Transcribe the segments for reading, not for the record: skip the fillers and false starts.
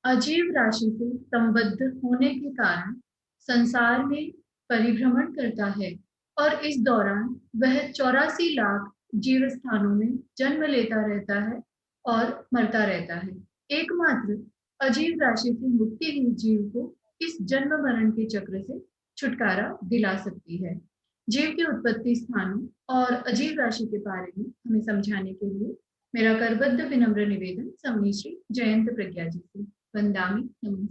अजीव राशि से संबद्ध होने के कारण संसार में परिभ्रमण करता है और इस दौरान वह 84 लाख जीव स्थानों में जन्म लेता रहता है और मरता रहता है। एकमात्र अजीव राशि से मुक्ति ही जीव को इस जन्म मरण के चक्र से छुटकारा दिला सकती है। जीव के उत्पत्ति स्थानों और अजीव राशि के बारे में हमें समझाने के लिए मेरा करबद्ध विनम्र निवेदन समनी श्री जयंत प्रज्ञा जी से। वंदामि नमः।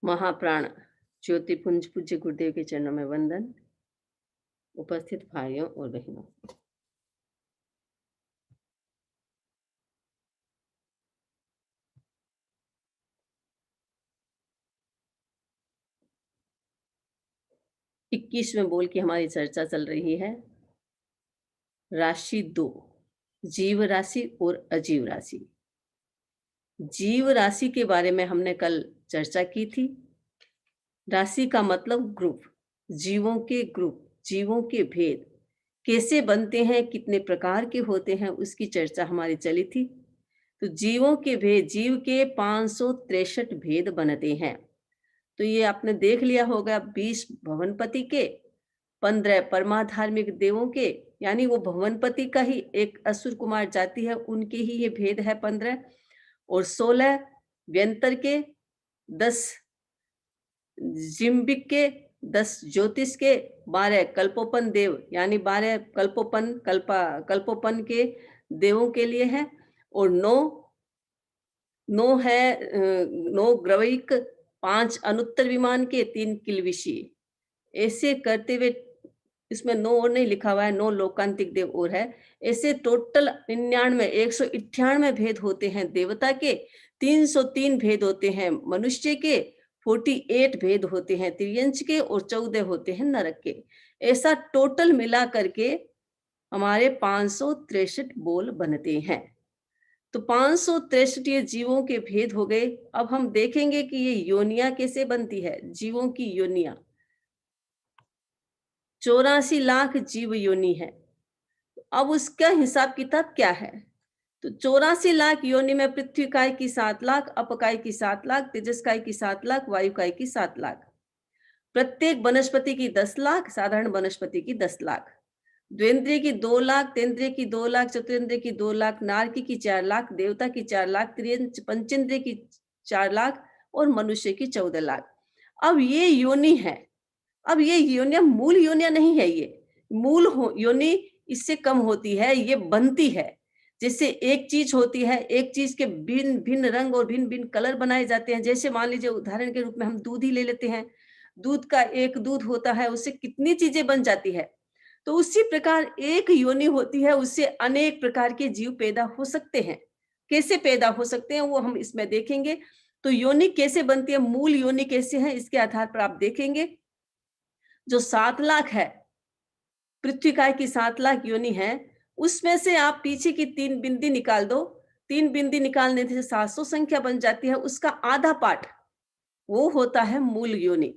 महाप्राण ज्योतिपुंज पूज्य गुरुदेव के चरणों में वंदन। उपस्थित भाइयों और बहनों, इक्कीसवें बोल की हमारी चर्चा चल रही है। राशि 2, जीव राशि और अजीव राशि। जीव राशि के बारे में हमने कल चर्चा की थी। राशि का मतलब ग्रुप, जीवों के ग्रुप, जीवों के भेद कैसे बनते हैं, कितने प्रकार के होते हैं, उसकी चर्चा हमारी चली थी। तो जीवों के भेद, जीव के 563 भेद बनते हैं। तो ये आपने देख लिया होगा, 20 भवनपति के, 15 परमाधार्मिक देवों के, यानी वो भवनपति का ही एक असुर कुमार जाति है, उनके ही ये भेद है 15, और 16 व्यंतर के, 10 जिम्बिक के, 10 ज्योतिष के, 12 कल्पोपन देव यानी 12 कल्पोपन के देवों के लिए है, और 9 है 9 ग्रविक, 5 अनुत्तर विमान के, 3 किलविशी। ऐसे करते हुए इसमें 9 और नहीं लिखा हुआ है, 9 लोकांतिक देव और है। ऐसे टोटल 99 198 भेद होते हैं देवता के, 303 भेद होते हैं मनुष्य के, 48 भेद होते हैं त्रियंश के, और 14 होते हैं नरक के। ऐसा टोटल मिला करके हमारे 563 बोल बनते हैं। तो 563 ये जीवों के भेद हो गए। अब हम देखेंगे कि ये योनिया कैसे बनती है। जीवों की योनिया 84 लाख जीव योनि है। अब उसका हिसाब किताब क्या है? तो 84 लाख योनि में पृथ्वी काय की 7 लाख, अपकाय की 7 लाख, तेजस काय की 7 लाख, वायु काय की 7 लाख, प्रत्येक वनस्पति की 10 लाख, साधारण वनस्पति की 10 लाख, द्वेंद्रिय की 2 लाख, तेंद्रिय की 2 लाख, चतुरेंद्रिय की 2 लाख, नारकी की 4 लाख, देवता की 4 लाख, पंचेंद्रिय की 4 लाख, और मनुष्य की 14 लाख। अब ये योनि है। अब ये योनिया मूल योनिया नहीं है, ये मूल योनि इससे कम होती है, ये बनती है। जैसे एक चीज होती है, एक चीज के भिन्न भिन्न रंग और भिन्न भिन्न कलर बनाए जाते हैं। जैसे मान लीजिए उदाहरण के रूप में हम दूध ही ले लेते हैं। दूध का एक दूध होता है, उससे कितनी चीजें बन जाती है। तो उसी प्रकार एक योनि होती है, उससे अनेक प्रकार के जीव पैदा हो सकते हैं। कैसे पैदा हो सकते हैं वो हम इसमें देखेंगे। तो योनि कैसे बनती है, मूल योनि कैसे है, इसके आधार पर आप देखेंगे। जो 7 लाख है, पृथ्वी काय की 7 लाख योनि है, उसमें से आप पीछे की 3 बिंदी निकाल दो। 3 बिंदी निकालने से 700 संख्या बन जाती है। उसका आधा पार्ट वो होता है मूल योनि,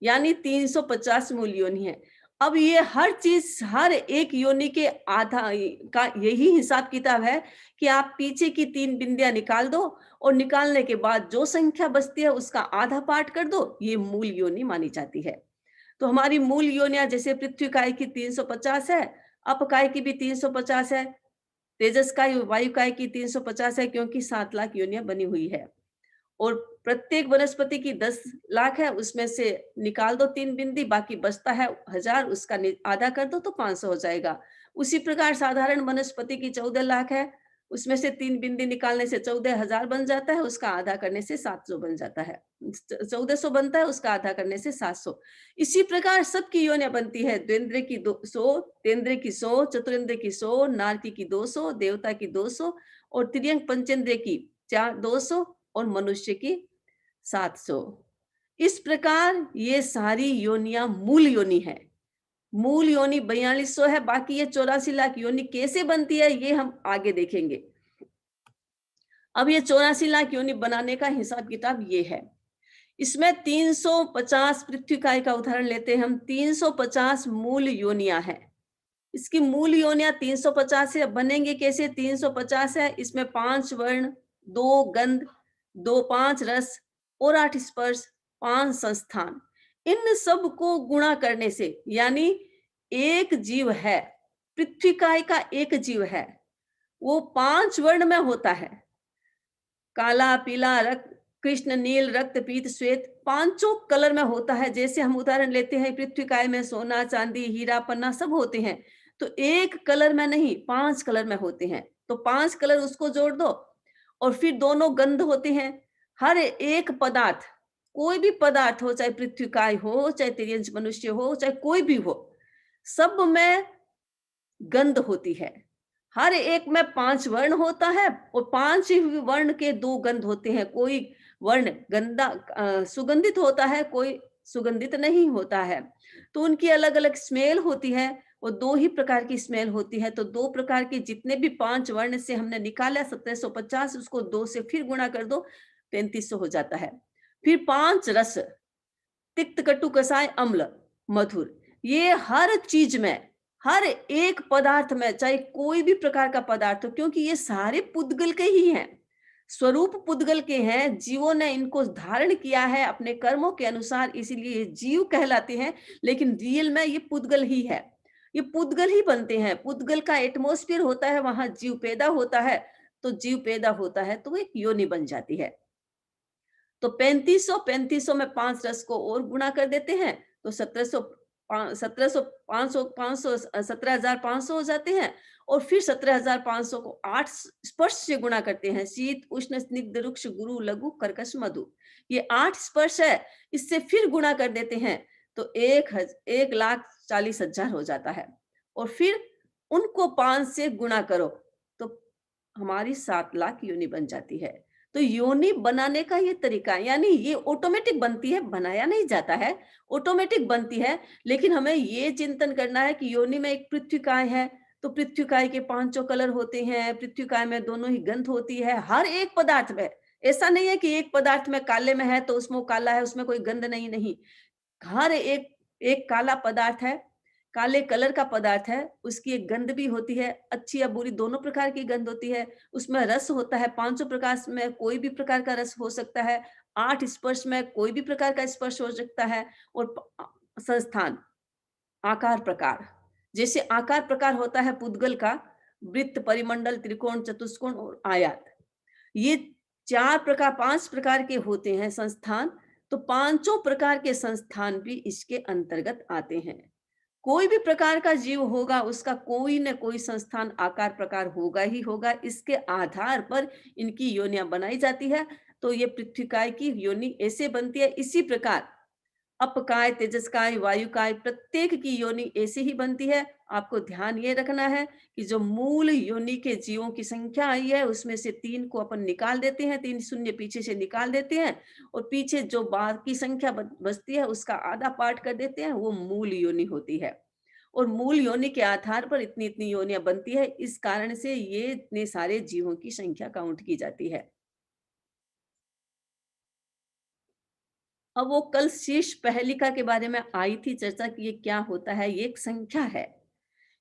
यानी 350 मूल योनि है। अब ये हर चीज, हर एक योनि के आधा का यही हिसाब किताब है कि आप पीछे की 3 बिंदियां निकाल दो, और निकालने के बाद जो संख्या बचती है उसका आधा पार्ट कर दो, ये मूल योनि मानी जाती है। तो हमारी मूल योनियां जैसे पृथ्वी काय की 350 है, अप काय की भी 350 है, तेजस काय, वायु काय की 350 है, क्योंकि 7 लाख योनियां बनी हुई है। और प्रत्येक वनस्पति की 10 लाख है, उसमें से निकाल दो 3 बिंदी, बाकी बचता है 1000, उसका आधा कर दो तो 500 हो जाएगा। उसी प्रकार साधारण वनस्पति की 14 लाख है, उसमें से 3 बिंदी निकालने से 14,000 बन जाता है, उसका आधा करने से 700 बन जाता है। 1400 बनता है, उसका आधा करने से 700। इसी प्रकार सबकी योनियां बनती है। द्वेंद्र की 100, तेंद्र की 100, चतुरेंद्र की 100, नारकी की 200, देवता की 200, और त्रियंग पंचेंद्र की 200, और मनुष्य की 700। इस प्रकार ये सारी योनियां मूल योनि है। मूल योनि 4200 है, बाकी ये 84 लाख योनि कैसे बनती है ये हम आगे देखेंगे। अब ये 84 लाख योनि बनाने का हिसाब किताब ये है। इसमें 350 पृथ्वी काय का उदाहरण लेते हैं हम। 350 मूल योनियां हैं। इसकी मूल योनियां 350 है। बनेंगे कैसे? 350 है, इसमें 5 वर्ण, 2 गंध, 5 रस और 8 स्पर्श, 5 संस्थान, इन सब को गुणा करने से, यानी एक जीव है, पृथ्वी काय का एक जीव है, वो 5 वर्ण में होता है। काला, पीला, रक्त, कृष्ण, नील, रक्त, पीत, श्वेत, पांचों कलर में होता है। जैसे हम उदाहरण लेते हैं पृथ्वी काय में सोना, चांदी, हीरा, पन्ना सब होते हैं, तो एक कलर में नहीं, 5 कलर में होते हैं। तो 5 कलर उसको जोड़ दो, और फिर दोनों गंध होते हैं। हर एक पदार्थ, कोई भी पदार्थ हो, चाहे पृथ्वी काय हो, चाहे तिर्यंश मनुष्य हो, चाहे कोई भी हो, सब में गंध होती है। हर एक में 5 वर्ण होता है, और 5 ही वर्ण के 2 गंध होते हैं। कोई वर्ण सुगंधित होता है, कोई सुगंधित नहीं होता है। तो उनकी अलग अलग स्मेल होती है, वो 2 ही प्रकार की स्मेल होती है। तो 2 प्रकार के जितने भी 5 वर्ण से हमने निकाला 1750, उसको 2 से फिर गुणा कर दो, 3500 हो जाता है। फिर 5 रस, तिक्त, कटु, कसाय, अम्ल, मधुर, ये हर चीज में, हर एक पदार्थ में, चाहे कोई भी प्रकार का पदार्थ हो, क्योंकि ये सारे पुद्गल के ही हैं, स्वरूप पुद्गल के हैं। जीवों ने इनको धारण किया है अपने कर्मों के अनुसार, इसीलिए जीव कहलाते हैं। लेकिन रियल में ये पुद्गल ही है, ये पुद्गल ही बनते हैं। पुद्गल का एटमॉस्फेयर होता है, वहां जीव पैदा होता है। तो जीव पैदा होता है तो एक योनि बन जाती है। तो 3500 में 5 रस को और गुणा कर देते हैं, तो 17,500 हो जाते हैं। और फिर 17,500 को 8 स्पर्श से गुणा करते हैं। शीत, उष्ण, स्निग्ध, रुक्ष, गुरु, लघु, कर्कश, मधु, ये 8 स्पर्श है। इससे फिर गुणा कर देते हैं, तो 1,40,000 हो जाता है। और फिर उनको 5 से गुणा करो, तो हमारी 7 लाख योनि बन जाती है। तो योनि बनाने का ये तरीका है, यानी ये ऑटोमेटिक बनती है, बनाया नहीं जाता है, ऑटोमेटिक बनती है। लेकिन हमें ये चिंतन करना है कि योनि में एक पृथ्वी काय है, तो पृथ्वी काय के 5 कलर होते हैं। पृथ्वी काय में दोनों ही गंध होती है, हर एक पदार्थ में। ऐसा नहीं है कि एक पदार्थ में काले में है तो उसमें काला है, उसमें कोई गंध नहीं, नहीं। हर एक एक काला पदार्थ है, काले कलर का पदार्थ है, उसकी एक गंध भी होती है, अच्छी या बुरी दोनों प्रकार की गंध होती है। उसमें रस होता है, 500 प्रकार में कोई भी प्रकार का रस हो सकता है। 8 स्पर्श में कोई भी प्रकार का स्पर्श हो सकता है। और संस्थान, आकार प्रकार, जैसे आकार प्रकार होता है पुद्गल का, वृत्त, परिमंडल, त्रिकोण, चतुष्कोण और आयत, ये 4 प्रकार 5 प्रकार के होते हैं संस्थान। तो पांचों प्रकार के संस्थान भी इसके अंतर्गत आते हैं। कोई भी प्रकार का जीव होगा, उसका कोई न कोई संस्थान, आकार प्रकार होगा ही होगा। इसके आधार पर इनकी योनियां बनाई जाती है। तो ये पृथ्वी काय की योनि ऐसे बनती है। इसी प्रकार अपकाय, तेजस्काय, वायुकाय, प्रत्येक की योनि ऐसे ही बनती है। आपको ध्यान ये रखना है कि जो मूल योनि के जीवों की संख्या आई है, उसमें से 3 को अपन निकाल देते हैं, 3 शून्य पीछे से निकाल देते हैं, और पीछे जो बाकी संख्या बचती है उसका आधा पार्ट कर देते हैं, वो मूल योनि होती है। और मूल योनि के आधार पर इतनी इतनी योनियां बनती है। इस कारण से ये इतने सारे जीवों की संख्या काउंट की जाती है। अब वो कल शीर्ष पहेलिका के बारे में आई थी चर्चा की, ये क्या होता है? ये एक संख्या है,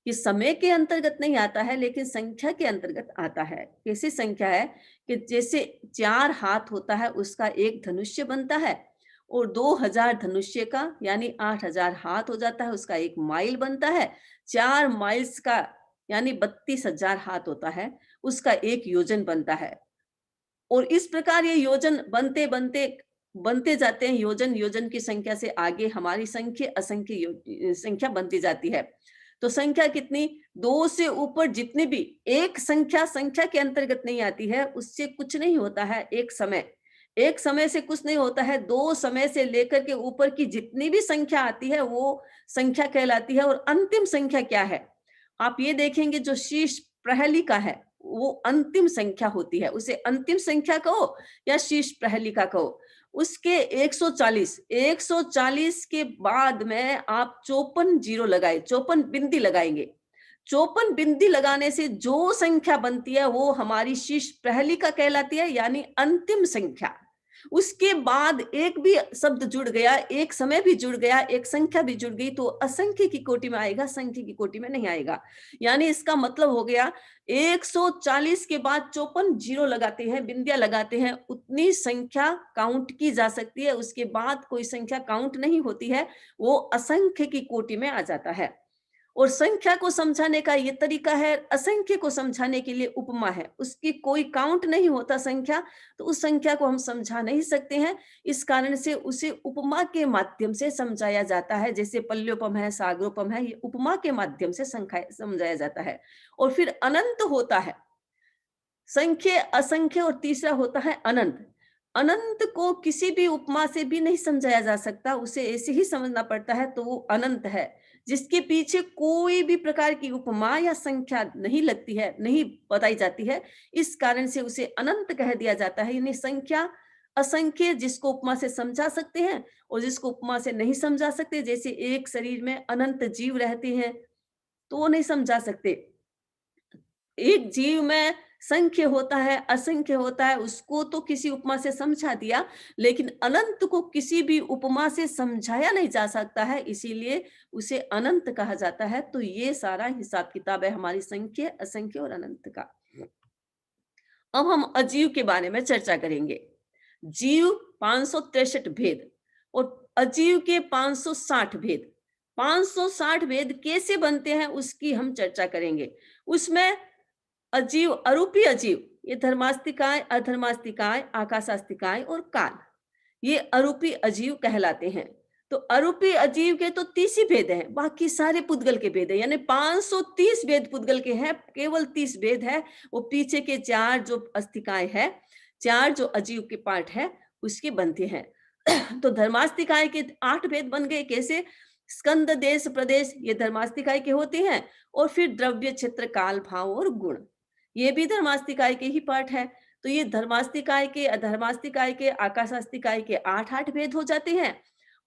ये समय के अंतर्गत नहीं आता है, लेकिन संख्या के अंतर्गत आता है। कैसी संख्या है कि जैसे 4 हाथ होता है, उसका एक धनुष्य बनता है, और 2000 धनुष्य का यानी 8000 हाथ हो जाता है, उसका एक माइल बनता है। 4 माइल्स का यानी 32,000 हाथ होता है, उसका एक योजन बनता है। और इस प्रकार ये योजन बनते बनते बनते जाते हैं। योजन योजन की संख्या से आगे हमारी संख्या असंख्य संख्या बनती जाती है। तो संख्या कितनी? 2 से ऊपर जितनी भी एक संख्या संख्या के अंतर्गत नहीं आती है, उससे कुछ नहीं होता है। एक समय से कुछ नहीं होता है। 2 समय से लेकर के ऊपर की जितनी भी संख्या आती है वो संख्या कहलाती है। और अंतिम संख्या क्या है? आप ये देखेंगे जो शीर्ष प्रहेलिका है वो अंतिम संख्या होती है। उसे अंतिम संख्या कहो या शीर्ष प्रहेलिका कहो, उसके 140 के बाद में आप 54 जीरो लगाए, 54 बिंदी लगाएंगे। 54 बिंदी लगाने से जो संख्या बनती है वो हमारी शीर्ष प्रहलिका कहलाती है, यानी अंतिम संख्या। उसके बाद एक भी शब्द जुड़ गया, एक समय भी जुड़ गया, एक संख्या भी जुड़ गई, तो असंख्य की कोटि में आएगा, संख्या की कोटि में नहीं आएगा। यानी इसका मतलब हो गया 140 के बाद 54 जीरो लगाते हैं, बिंदिया लगाते हैं, उतनी संख्या काउंट की जा सकती है। उसके बाद कोई संख्या काउंट नहीं होती है, वो असंख्य की कोटि में आ जाता है। और संख्या को समझाने का ये तरीका है, असंख्य को समझाने के लिए उपमा है। उसकी कोई काउंट नहीं होता संख्या, तो उस संख्या को हम समझा नहीं सकते हैं। इस कारण से उसे उपमा के माध्यम से समझाया जाता है। जैसे पल्योपम है, सागरोपम है, ये उपमा के माध्यम से समझाया जाता है। और फिर अनंत होता है, संख्य, असंख्य, और तीसरा होता है अनंत। अनंत को किसी भी उपमा से भी नहीं समझाया जा सकता, उसे ऐसे ही समझना पड़ता है, तो वो अनंत है, जिसके पीछे कोई भी प्रकार की उपमा या संख्या नहीं लगती है, नहीं बताई जाती है। इस कारण से उसे अनंत कह दिया जाता है। यानी संख्या, असंख्य, जिसको उपमा से समझा सकते हैं और जिसको उपमा से नहीं समझा सकते। जैसे एक शरीर में अनंत जीव रहते हैं, तो वो नहीं समझा सकते। एक जीव में संख्य होता है, असंख्य होता है, उसको तो किसी उपमा से समझा दिया, लेकिन अनंत को किसी भी उपमा से समझाया नहीं जा सकता है, इसीलिए उसे अनंत कहा जाता है। तो ये सारा हिसाब किताब है हमारी संख्य, असंख्य और अनंत का। अब हम अजीव के बारे में चर्चा करेंगे। जीव 563 भेद और अजीव के 560 भेद। 560 भेद कैसे बनते हैं उसकी हम चर्चा करेंगे। उसमें अजीव, अरूपी अजीव, ये धर्मास्तिकाय, अधर्मास्तिकाय, आकाशास्तिकाय और काल, ये अरूपी अजीव कहलाते हैं। तो अरूपी अजीव के तो 30 ही भेद हैं, बाकी सारे पुद्गल के भेद हैं। यानी 530 भेद पुद्गल के हैं, केवल 30 भेद है। वो पीछे के 4 जो अस्तिकाय है, 4 जो अजीव के पार्ट है, उसके बनते हैं। तो धर्मास्तिकाय के 8 भेद बन गए। कैसे? स्कंद, देश, प्रदेश, ये धर्मास्तिकाय के होते हैं। और फिर द्रव्य, क्षेत्र, काल, भाव और गुण, ये भी धर्मास्तिकाय के ही पार्ट है। तो ये धर्मास्तिकाय के, अधर्मास्तिकाय के, आकाशास्तिकाय के 8 भेद हो जाते हैं।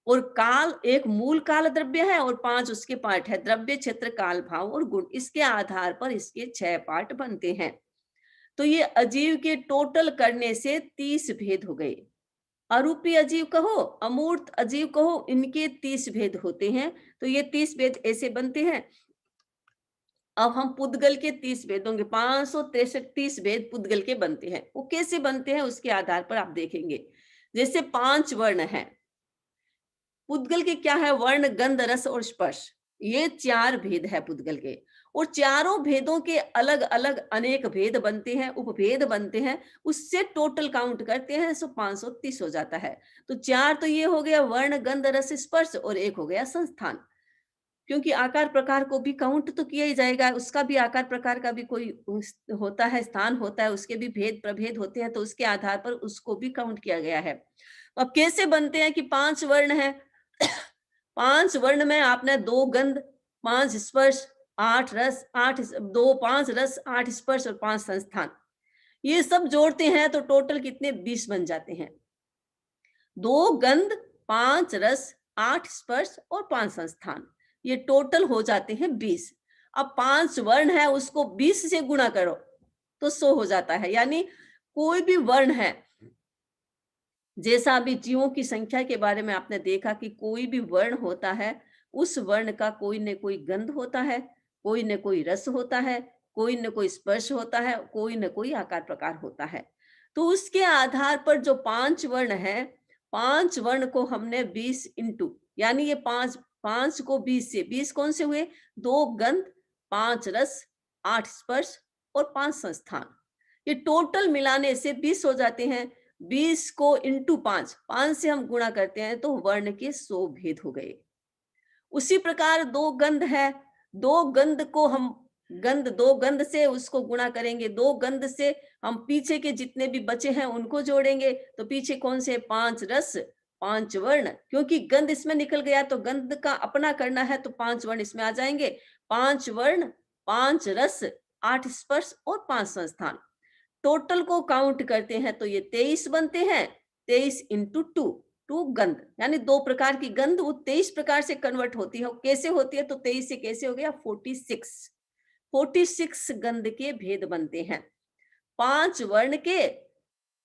और काल एक मूल काल द्रव्य है और 5 उसके पार्ट है, द्रव्य, क्षेत्र, काल, भाव और गुण। इसके आधार पर इसके 6 पार्ट बनते हैं। तो ये अजीव के टोटल करने से 30 भेद हो गए। अरूपी अजीव कहो, अमूर्त अजीव कहो, इनके 30 भेद होते हैं। तो ये 30 भेद ऐसे बनते हैं। अब हम पुद्गल के 30 भेद होंगे, 563 30 भेद पुद्गल के बनते हैं। वो कैसे बनते हैं उसके आधार पर आप देखेंगे। जैसे 5 वर्ण हैं पुद्गल के, क्या है? वर्ण, गंध, रस और स्पर्श, ये 4 भेद है पुद्गल के। और चारों भेदों के अलग अलग अनेक भेद बनते हैं, उपभेद बनते हैं। उससे टोटल काउंट करते हैं तो 530 हो जाता है। तो 4 तो ये हो गया वर्ण, गंध, रस, स्पर्श, और एक हो गया संस्थान। क्योंकि आकार प्रकार को भी काउंट तो किया ही जाएगा, उसका भी आकार प्रकार का भी कोई होता है, स्थान होता है, उसके भी भेद प्रभेद होते हैं, तो उसके आधार पर उसको भी काउंट किया गया है। अब कैसे बनते हैं कि 5 वर्ण है। 5 वर्ण में आपने 2 गंध, 5 स्पर्श, 8 रस, 5 रस, 8 स्पर्श और 5 संस्थान, ये सब जोड़ते हैं तो टोटल कितने? 20 बन जाते हैं। 2 गंध, 5 रस, 8 स्पर्श और 5 संस्थान, ये टोटल हो जाते हैं 20। अब 5 वर्ण है, उसको 20 से गुणा करो तो 100 हो जाता है। यानी कोई भी वर्ण है, जैसा अभी जीवों की संख्या के बारे में आपने देखा कि कोई भी वर्ण होता है, उस वर्ण का कोई न कोई गंध होता है, कोई न कोई रस होता है, कोई न कोई स्पर्श होता है, कोई न कोई आकार प्रकार होता है। तो उसके आधार पर जो 5 वर्ण है, 5 वर्ण को हमने 20 इंटू, यानी ये 5 को 20 से, 20 कौन से हुए? 2 गंध, 5 रस, 8 स्पर्श और 5 संस्थान, ये टोटल मिलाने से 20 हो जाते हैं। 20 को इंटू 5, 5 से हम गुणा करते हैं तो वर्ण के 100 भेद हो गए। उसी प्रकार 2 गंध है, 2 गंध को हम गंध, 2 गंध से उसको गुणा करेंगे, 2 गंध से हम पीछे के जितने भी बचे हैं उनको जोड़ेंगे, तो पीछे कौन से? 5 रस, 5 वर्ण, क्योंकि गंध इसमें निकल गया तो गंध का अपना करना है, तो 5 वर्ण इसमें आ जाएंगे। 5 वर्ण, 5 रस, 8 स्पर्श और 5 संस्थान, टोटल को काउंट करते हैं तो ये 23 बनते हैं। 23 इंटू 2, 2 गंध, यानी 2 प्रकार की गंध वो 23 प्रकार से कन्वर्ट होती है। कैसे होती है? तो 23 से कैसे हो गया 46, 46 गंध के भेद बनते हैं। 5 वर्ण के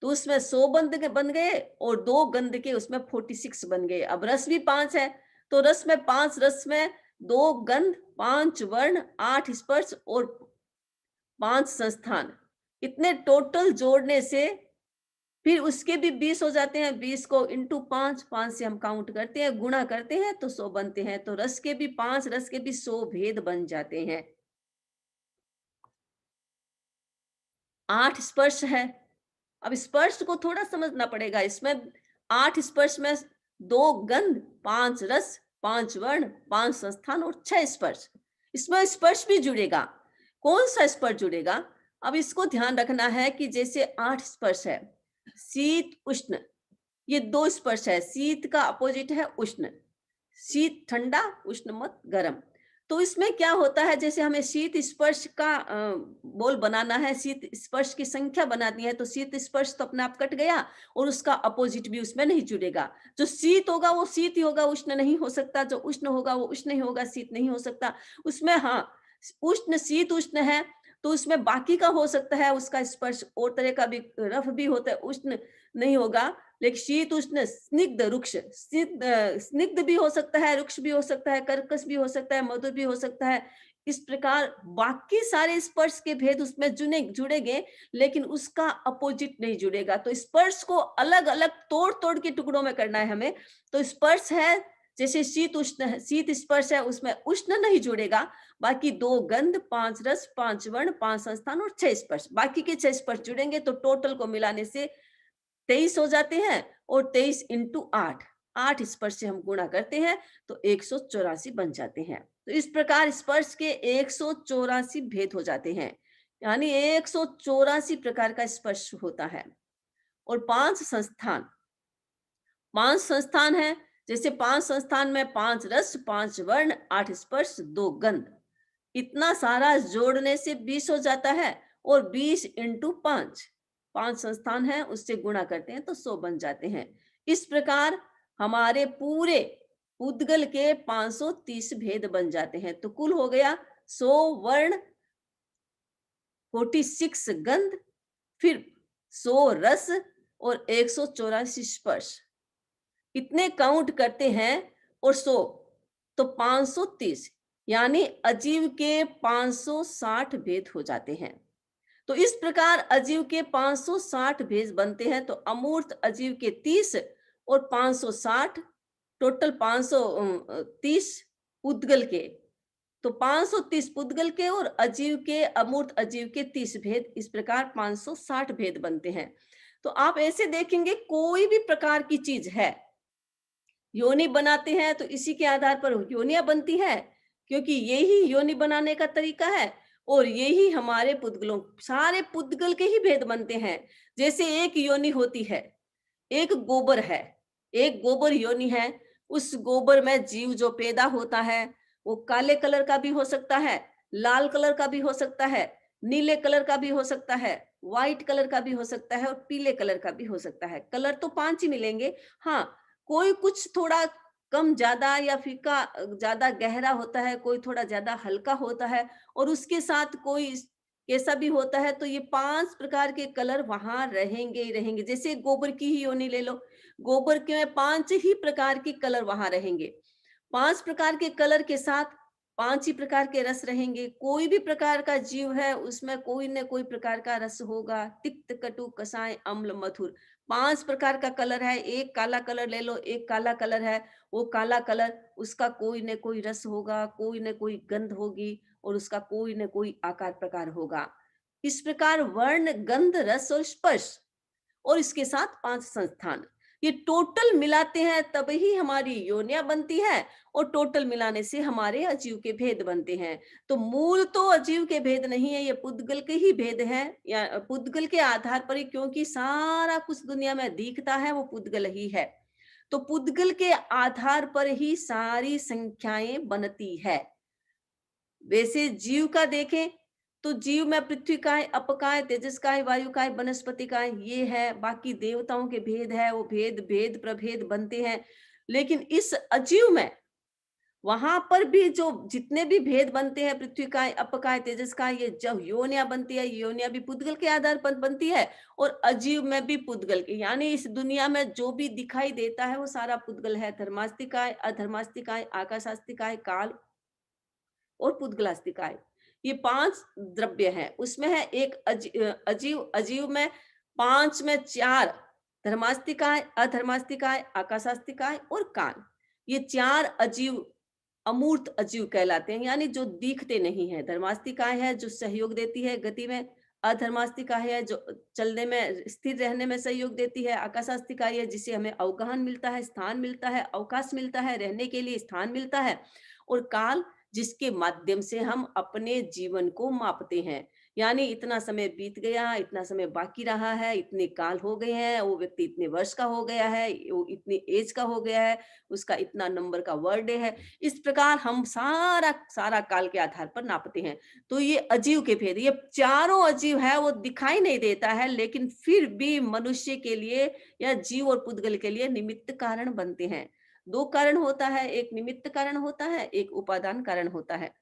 तो उसमें 100 बन गए और 2 गंध के उसमें 46 बन गए। अब रस भी 5 है तो रस में 5 रस में 2 गंध, 5 वर्ण, 8 स्पर्श और 5 संस्थान, इतने टोटल जोड़ने से फिर उसके भी 20 हो जाते हैं। 20 को इंटू 5, 5 से हम काउंट करते हैं, गुणा करते हैं तो 100 बनते हैं। तो रस के भी 5, रस के भी 100 भेद बन जाते हैं। 8 स्पर्श है। अब स्पर्श को थोड़ा समझना पड़ेगा। इसमें 8 स्पर्श में 2 गंध, 5 रस, 5 वर्ण, 5 संस्थान और 6 स्पर्श। इसमें स्पर्श भी जुड़ेगा। कौन सा स्पर्श जुड़ेगा? अब इसको ध्यान रखना है कि जैसे 8 स्पर्श है, शीत उष्ण, ये 2 स्पर्श है। शीत का अपोजिट है उष्ण, शीत ठंडा, उष्ण मत गर्म। तो इसमें क्या होता है, जैसे हमें शीत स्पर्श का बोल बनाना है, शीत स्पर्श की संख्या बनानी है, तो शीत स्पर्श तो अपने आप कट गया और उसका अपोजिट भी उसमें नहीं जुड़ेगा। जो शीत होगा वो शीत ही होगा, उष्ण नहीं हो सकता। जो उष्ण होगा वो उष्ण ही होगा, शीत नहीं हो सकता। उसमें हाँ, उष्ण शीत उष्ण है तो उसमें बाकी का हो सकता है, उसका स्पर्श और तरह का भी रफ भी होता है, उष्ण नहीं होगा। लेकिन शीत उष्ण स्निग्ध रुक्ष, स्निग्ध भी हो सकता है, रुक्ष भी हो सकता है, कर्कश भी हो सकता है, मधुर भी हो सकता है। इस प्रकार बाकी सारे स्पर्श के भेद उसमें जुड़ेंगे, लेकिन उसका अपोजिट नहीं जुड़ेगा। तो स्पर्श को अलग अलग तोड़ तोड़ के टुकड़ों में करना है हमें। तो स्पर्श है जैसे शीत उष्ण है, शीत स्पर्श है, उसमें उष्ण नहीं जुड़ेगा। बाकी 2 गंध, 5 रस, 5 वर्ण, 5 संस्थान और 6 स्पर्श, बाकी के 6 स्पर्श जुड़ेंगे तो टोटल को मिलाने से 23 हो जाते हैं। और 23 इंटू 8, 8 स्पर्श से हम गुणा करते हैं तो 184 बन जाते हैं। तो इस प्रकार स्पर्श के 184 भेद हो जाते हैं, यानी 184 प्रकार का स्पर्श होता है। और 5 संस्थान, 5 संस्थान है। जैसे 5 संस्थान में 5 रस, 5 वर्ण, 8 स्पर्श, 2 गंध, इतना सारा जोड़ने से 20 हो जाता है। और 20 इंटू 5, 5 संस्थान है उससे गुणा करते हैं तो 100 बन जाते हैं। इस प्रकार हमारे पूरे उद्गल के 530 भेद बन जाते हैं। तो कुल हो गया 100 वर्ण, 46 गंध, फिर 100 रस और 184 स्पर्श, इतने काउंट करते हैं। और 100 तो 530, यानी अजीव के 560 भेद हो जाते हैं। तो इस प्रकार अजीव के 560 भेद बनते हैं। तो अमूर्त अजीव के 30 और 560, टोटल 530 पुद्गल के। तो 530 पुद्गल के और अजीव के, अमूर्त अजीव के 30 भेद, इस प्रकार 560 भेद बनते हैं। तो आप ऐसे देखेंगे कोई भी प्रकार की चीज है, योनि बनाते हैं तो इसी के आधार पर योनियां बनती है, क्योंकि यही योनि बनाने का तरीका है। और यही हमारे पुद्गलों, सारे पुद्गल के ही भेद बनते हैं। जैसे एक योनि होती है, एक गोबर है, एक गोबर योनि है। उस गोबर में जीव जो पैदा होता है वो काले कलर का भी हो सकता है, लाल कलर का भी हो सकता है, नीले कलर का भी हो सकता है, व्हाइट कलर का भी हो सकता है और पीले कलर का भी हो सकता है। कलर तो 5 ही मिलेंगे। हाँ, कोई कुछ थोड़ा कम ज्यादा या फीका ज्यादा गहरा होता है, कोई थोड़ा ज्यादा हल्का होता है, और उसके साथ कोई कैसा भी होता है। तो ये 5 प्रकार के कलर वहां रहेंगे ही रहेंगे। जैसे गोबर की ही योनि ले लो, गोबर के 5 ही प्रकार के कलर वहां रहेंगे। 5 प्रकार के कलर के साथ 5 ही प्रकार के रस रहेंगे। कोई भी प्रकार का जीव है उसमें कोई न कोई प्रकार का रस होगा, तिक्त, कटु, कसाय, अम्ल, मधुर। 5 प्रकार का कलर है। एक काला कलर ले लो, एक काला कलर है, वो काला कलर उसका कोई न कोई रस होगा, कोई न कोई गंध होगी और उसका कोई न कोई आकार प्रकार होगा। इस प्रकार वर्ण, गंध, रस और स्पर्श और इसके साथ 5 संस्थान, ये टोटल मिलाते हैं तब ही हमारी योनियां बनती है। और टोटल मिलाने से हमारे अजीव के भेद बनते हैं। तो मूल तो अजीव के भेद नहीं है, ये पुद्गल के ही भेद हैं, या पुद्गल के आधार पर ही, क्योंकि सारा कुछ दुनिया में दिखता है वो पुद्गल ही है। तो पुद्गल के आधार पर ही सारी संख्याएं बनती है। वैसे जीव का देखें तो जीव में पृथ्वी काय, अपकाय, तेजस काय, वायु काय, वनस्पति काय, ये है। बाकी देवताओं के भेद है, वो भेद भेद प्रभेद बनते हैं। लेकिन इस अजीव में वहां पर भी जो जितने भी भेद बनते हैं, पृथ्वी काय, अपकाय, तेजस काय, ये जब योनिया बनती है, योनिया भी पुद्गल के आधार पर बनती है और अजीव में भी पुद्गल के, यानी इस दुनिया में जो भी दिखाई देता है वो सारा पुद्गल है। धर्मास्तिकाय, अधर्मास्तिकाय, आकाशास्तिकाय, काल और पुद्गलास्तिकाय, ये 5 द्रव्य हैं। उसमें है एक अजीव, अजीव में 5 में 4 धर्मास्तिकाय, अधर्मास्तिकाय, आकाशास्तिकाय और काल। ये 4 अजीव अमूर्त अजीव कहलाते हैं, यानी जो दिखते नहीं है। धर्मास्तिकाय है जो सहयोग देती है गति में, अधर्मास्तिकाय है जो चलने में, स्थिर रहने में सहयोग देती है, आकाशास्तिकाय है जिसे हमें अवगाहन मिलता है, स्थान मिलता है, अवकाश मिलता है, रहने के लिए स्थान मिलता है, और काल जिसके माध्यम से हम अपने जीवन को मापते हैं। यानी इतना समय बीत गया, इतना समय बाकी रहा है, इतने काल हो गए हैं, वो व्यक्ति इतने वर्ष का हो गया है, वो इतनी एज का हो गया है, उसका इतना नंबर का बर्थडे है। इस प्रकार हम सारा सारा काल के आधार पर नापते हैं। तो ये अजीव के भेद, ये चारों अजीव है, वो दिखाई नहीं देता है, लेकिन फिर भी मनुष्य के लिए या जीव और पुद्गल के लिए निमित्त कारण बनते हैं। 2 कारण होता है, एक निमित्त कारण होता है, एक उपादान कारण होता है।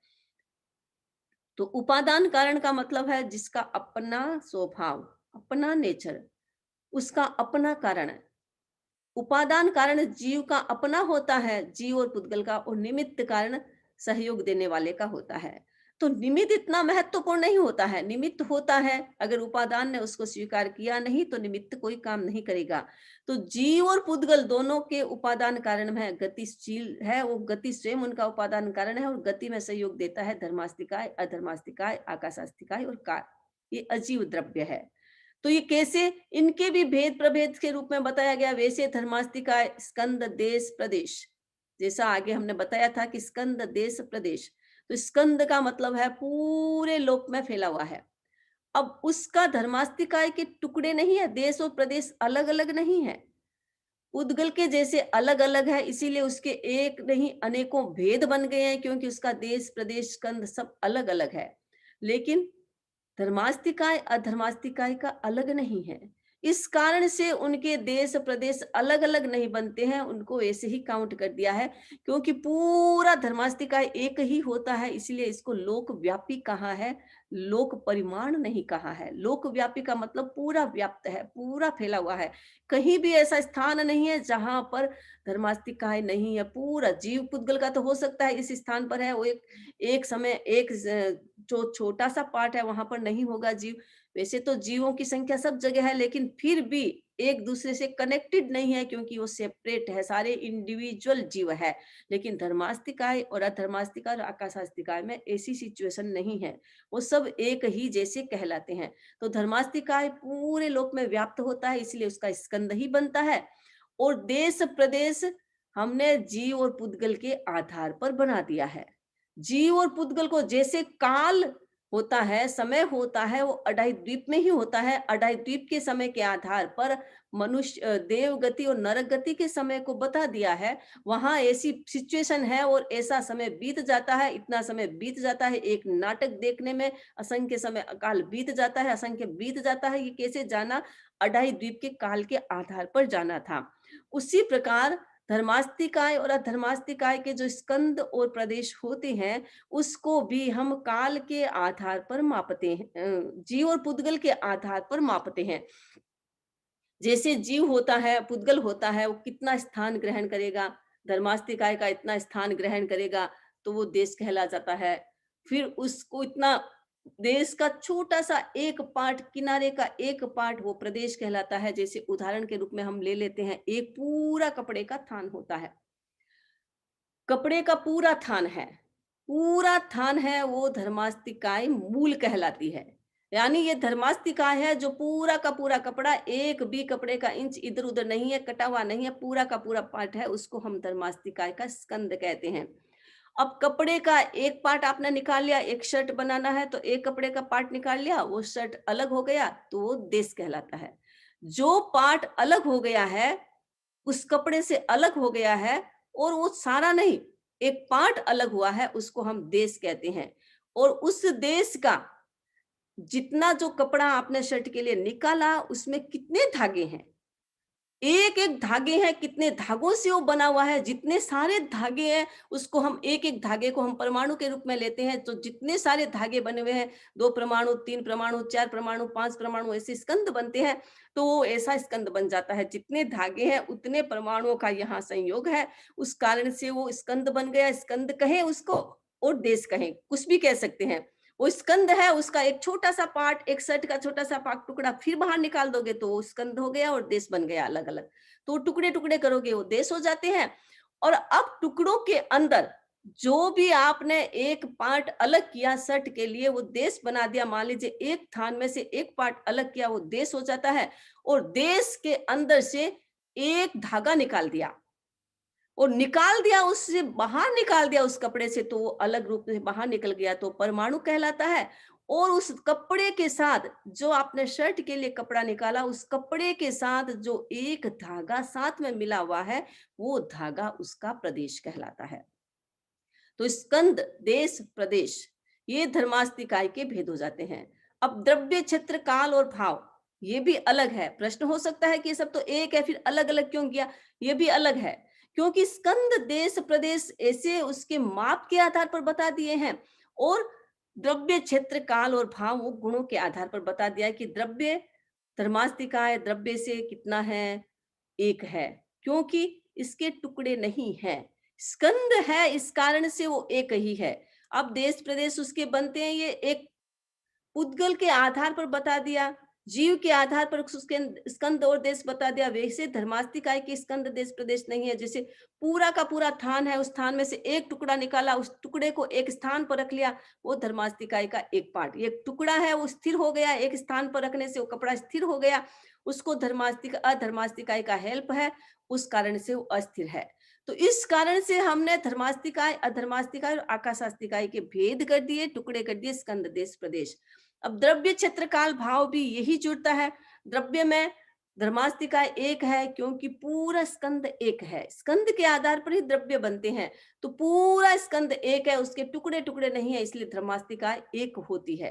तो उपादान कारण का मतलब है जिसका अपना स्वभाव, अपना नेचर, उसका अपना कारण है। उपादान कारण जीव का अपना होता है, जीव और पुद्गल का, और निमित्त कारण सहयोग देने वाले का होता है। तो निमित्त इतना महत्वपूर्ण नहीं होता है, निमित्त होता है, अगर उपादान ने उसको स्वीकार किया नहीं तो निमित्त कोई काम नहीं करेगा। तो जीव और पुद्गल दोनों के उपादान कारण में गतिशील है, वो गति स्वयं उनका उपादान कारण है, और गति में सहयोग देता है धर्मास्तिकाय, अधर्मास्तिकाय, आकाशास्तिकाय और काल। ये अजीव द्रव्य है। तो ये कैसे, इनके भी भेद प्रभेद के रूप में बताया गया। वैसे धर्मास्तिकाय स्कंद, देश, प्रदेश, जैसा आगे हमने बताया था कि स्कंद, देश, प्रदेश, तो स्कंद का मतलब है पूरे लोक में फैला हुआ है। अब उसका धर्मास्तिकाय के टुकड़े नहीं है, देश और प्रदेश अलग अलग नहीं है, उद्गल के जैसे अलग अलग है, इसीलिए उसके एक नहीं अनेकों भेद बन गए हैं, क्योंकि उसका देश, प्रदेश, स्कंद सब अलग अलग है। लेकिन धर्मास्तिकाय अधर्मास्तिकाय का अलग नहीं है। इस कारण से उनके देश प्रदेश अलग अलग नहीं बनते हैं, उनको ऐसे ही काउंट कर दिया है, क्योंकि पूरा धर्मास्तिकाय एक ही होता है, इसलिए इसको लोकव्यापी कहा है, लोक परिमाण नहीं कहा है। लोकव्यापी का मतलब पूरा व्याप्त है, पूरा फैला हुआ है। कहीं भी ऐसा स्थान नहीं है जहां पर धर्मास्तिकाय नहीं है। पूरा जीव पुद्गल का तो हो सकता है इस स्थान पर है, वो एक समय एक जो छोटा सा पार्ट है वहां पर नहीं होगा जीव। वैसे तो जीवों की संख्या सब जगह है, लेकिन फिर भी एक दूसरे से कनेक्टेड नहीं है, क्योंकि वो सेपरेट है, सारे इंडिविजुअल जीव है। लेकिन धर्मास्तिकाय और अधर्मास्तिकाय और आकाशास्तिकाय में ऐसी सिचुएशन नहीं है, वो सब एक ही जैसे कहलाते हैं। तो धर्मास्तिकाय पूरे लोक में व्याप्त होता है, इसलिए उसका स्कंद ही बनता है। और देश प्रदेश हमने जीव और पुद्गल के आधार पर बना दिया है। जीव और पुद्गल को जैसे काल होता है, समय होता है, वो अढ़ाई द्वीप में ही होता है। अढ़ाई द्वीप के समय के आधार पर मनुष्य देव गति और नरक गति के समय को बता दिया है। वहां ऐसी सिचुएशन है और ऐसा समय बीत जाता है, इतना समय बीत जाता है। एक नाटक देखने में असंख्य समय काल बीत जाता है, असंख्य बीत जाता है। ये कैसे जाना? अढ़ाई द्वीप के काल के आधार पर जाना था। उसी प्रकार धर्मास्तिकाय और अधर्मास्तिकाय के जो स्कंद और प्रदेश होते हैं, उसको भी हम काल के आधार पर मापते हैं, जीव और पुद्गल के आधार पर मापते हैं। जैसे जीव होता है, पुद्गल होता है, वो कितना स्थान ग्रहण करेगा, धर्मास्तिकाय का इतना स्थान ग्रहण करेगा तो वो देश कहला जाता है। फिर उसको इतना देश का छोटा सा एक पार्ट, किनारे का एक पार्ट, वो प्रदेश कहलाता है। जैसे उदाहरण के रूप में हम ले लेते हैं, एक पूरा कपड़े का थान होता है, कपड़े का पूरा थान है, पूरा थान है, वो धर्मास्तिकाय मूल कहलाती है। यानी ये धर्मास्तिकाय है जो पूरा का पूरा कपड़ा, एक भी कपड़े का इंच इधर उधर नहीं है, कटा हुआ नहीं है, पूरा का पूरा पार्ट है, उसको हम धर्मास्तिकाय का स्कंद कहते हैं। अब कपड़े का एक पार्ट आपने निकाल लिया, एक शर्ट बनाना है तो एक कपड़े का पार्ट निकाल लिया, वो शर्ट अलग हो गया तो वो देश कहलाता है। जो पार्ट अलग हो गया है, उस कपड़े से अलग हो गया है, और वो सारा नहीं, एक पार्ट अलग हुआ है, उसको हम देश कहते हैं। और उस देश का जितना जो कपड़ा आपने शर्ट के लिए निकाला उसमें कितने धागे हैं, एक एक धागे हैं, कितने धागों से वो बना हुआ है, जितने सारे धागे हैं उसको हम एक एक धागे को हम परमाणु के रूप में लेते हैं। तो जितने सारे धागे बने हुए हैं, 2 परमाणु, 3 परमाणु, 4 परमाणु, 5 परमाणु, ऐसे स्कंद बनते हैं। तो वो ऐसा स्कंद बन जाता है, जितने धागे हैं उतने परमाणुओं का यहाँ संयोग है, उस कारण से वो स्कंद बन गया। स्कंद कहें उसको और देश कहें, कुछ भी कह सकते हैं। वो स्कंद है, उसका एक छोटा सा पार्ट, एक शर्ट का छोटा सा पार्ट टुकड़ा फिर बाहर निकाल दोगे तो वो स्कंद हो गया और देश बन गया अलग अलग। तो टुकड़े टुकड़े करोगे वो देश हो जाते हैं। और अब टुकड़ों के अंदर जो भी आपने एक पार्ट अलग किया शर्ट के लिए, वो देश बना दिया। मान लीजिए एक थान में से एक पार्ट अलग किया, वो देश हो जाता है। और देश के अंदर से एक धागा निकाल दिया और निकाल दिया, उससे बाहर निकाल दिया उस कपड़े से, तो वो अलग रूप से बाहर निकल गया, तो परमाणु कहलाता है। और उस कपड़े के साथ जो आपने शर्ट के लिए कपड़ा निकाला, उस कपड़े के साथ जो एक धागा साथ में मिला हुआ है, वो धागा उसका प्रदेश कहलाता है। तो स्कंद, देश, प्रदेश, ये धर्मास्तिकाय के भेद हो जाते हैं। अब द्रव्य, क्षेत्र, काल और भाव, ये भी अलग है। प्रश्न हो सकता है कि ये सब तो एक है, फिर अलग अलग क्यों किया? ये भी अलग है, क्योंकि स्कंद, देश, प्रदेश ऐसे उसके माप के आधार पर बता दिए हैं। और द्रव्य, क्षेत्र, काल और भाव वो गुणों के आधार पर बता दिया है कि द्रव्य, धर्मास्तिकाय द्रव्य से कितना है? एक है, क्योंकि इसके टुकड़े नहीं हैं। स्कंद है, इस कारण से वो एक ही है। अब देश प्रदेश उसके बनते हैं, ये एक उद्गल के आधार पर बता दिया, जीव के आधार पर उसके स्कंद और देश बता दिया। वैसे धर्मास्तिकाय की स्कंद, देश, प्रदेश नहीं है। जैसे पूरा का पूरा थान है, उस थान में से एक टुकड़ा निकाला, उस टुकड़े को एक स्थान पर रख लिया, वो धर्मास्तिकाय का एक पार्ट। ये टुकड़ा है, वो स्थिर हो गया, एक स्थान पर रखने से वो कपड़ा स्थिर हो गया, उसको अधर्मास्तिकाय का हेल्प है, उस कारण से वो अस्थिर है। तो इस कारण से हमने धर्मास्तिकाय, अधर्मास्तिकाय और आकाशास्तिकाय के भेद कर दिए, टुकड़े कर दिए, स्कंद, देश, प्रदेश। अब द्रव्य, क्षेत्र, काल, भाव भी यही जुड़ता है। द्रव्य में धर्मास्तिकाय एक है, क्योंकि पूरा स्कंद एक है, स्कंद के आधार पर ही द्रव्य बनते हैं। तो पूरा स्कंद एक है, उसके टुकड़े टुकड़े नहीं है, इसलिए धर्मास्तिकाय एक होती है।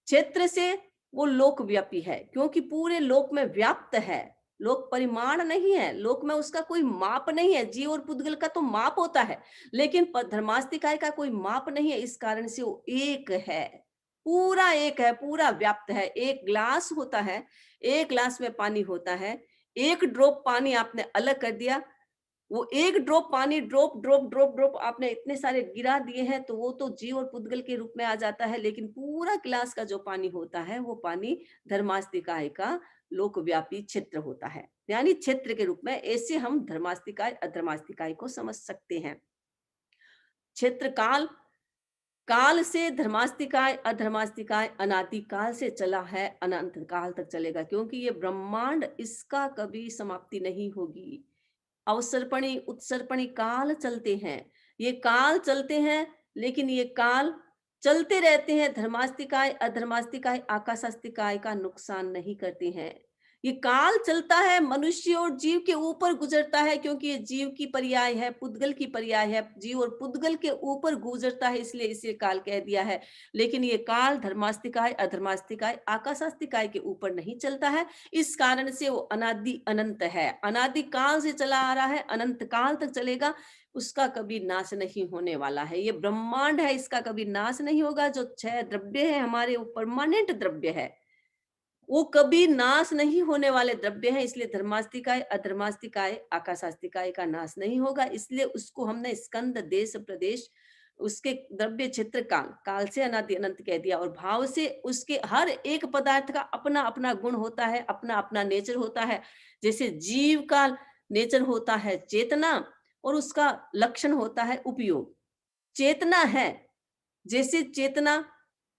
क्षेत्र से वो लोक व्यापी है, क्योंकि पूरे लोक में व्याप्त है। लोक परिमाण नहीं है, लोक में उसका कोई माप नहीं है। जीव और पुद्गल का तो माप होता है, लेकिन धर्मास्तिकाय का कोई माप नहीं है, इस कारण से वो एक है, पूरा एक है, पूरा व्याप्त है। एक ग्लास होता है, एक ग्लास में पानी होता है, एक ड्रॉप पानी आपने अलग कर दिया, वो एक ड्रॉप पानी, ड्रॉप ड्रॉप ड्रॉप ड्रॉप आपने इतने सारे गिरा दिए हैं, तो वो तो जीव और पुद्गल के रूप में आ जाता है। लेकिन पूरा गिलास का जो पानी होता है, वो पानी धर्मास्तिकाय का लोकव्यापी क्षेत्र होता है, यानी क्षेत्र के रूप में। ऐसे हम धर्मास्तिकाय, अधर्मास्तिकाय को समझ सकते हैं। क्षेत्र, काल, काल से धर्मास्तिकाय, अधर्मास्तिकाय अनादि काल से चला है, अनंत काल तक चलेगा, क्योंकि ये ब्रह्मांड, इसका कभी समाप्ति नहीं होगी। अवसर्पणी, उत्सर्पणी काल चलते हैं, ये काल चलते हैं, लेकिन ये काल चलते रहते हैं। धर्मास्तिकाय, अधर्मास्तिकाय, आकाशास्तिकाय का नुकसान नहीं करते हैं। ये काल चलता है, मनुष्य और जीव के ऊपर गुजरता है, क्योंकि ये जीव की पर्याय है, पुद्गल की पर्याय है, जीव और पुद्गल के ऊपर गुजरता है, इसलिए इसे काल कह दिया है। लेकिन ये काल धर्मास्तिकाय, अधर्मास्तिकाय, आकाशास्तिकाय के ऊपर नहीं चलता है, इस कारण से वो अनादि अनंत है। अनादि काल से चला आ रहा है, अनंत काल तक चलेगा, उसका कभी नाश नहीं होने वाला है। ये ब्रह्मांड है, इसका कभी नाश नहीं होगा। जो 6 द्रव्य है हमारे, वो परमानेंट द्रव्य है, वो कभी नाश नहीं होने वाले द्रव्य हैं। इसलिए धर्मास्तिकाय, अधर्मास्तिकाय, आकाशास्तिकाय का नाश नहीं होगा, इसलिए उसको हमने स्कंद, देश, प्रदेश, उसके द्रव्य, क्षेत्र, काल, काल से अनादि अनंत कह दिया। और भाव से उसके हर एक पदार्थ का अपना अपना गुण होता है, अपना अपना नेचर होता है। जैसे जीव का नेचर होता है चेतना, और उसका लक्षण होता है उपयोग। चेतना है, जैसे चेतना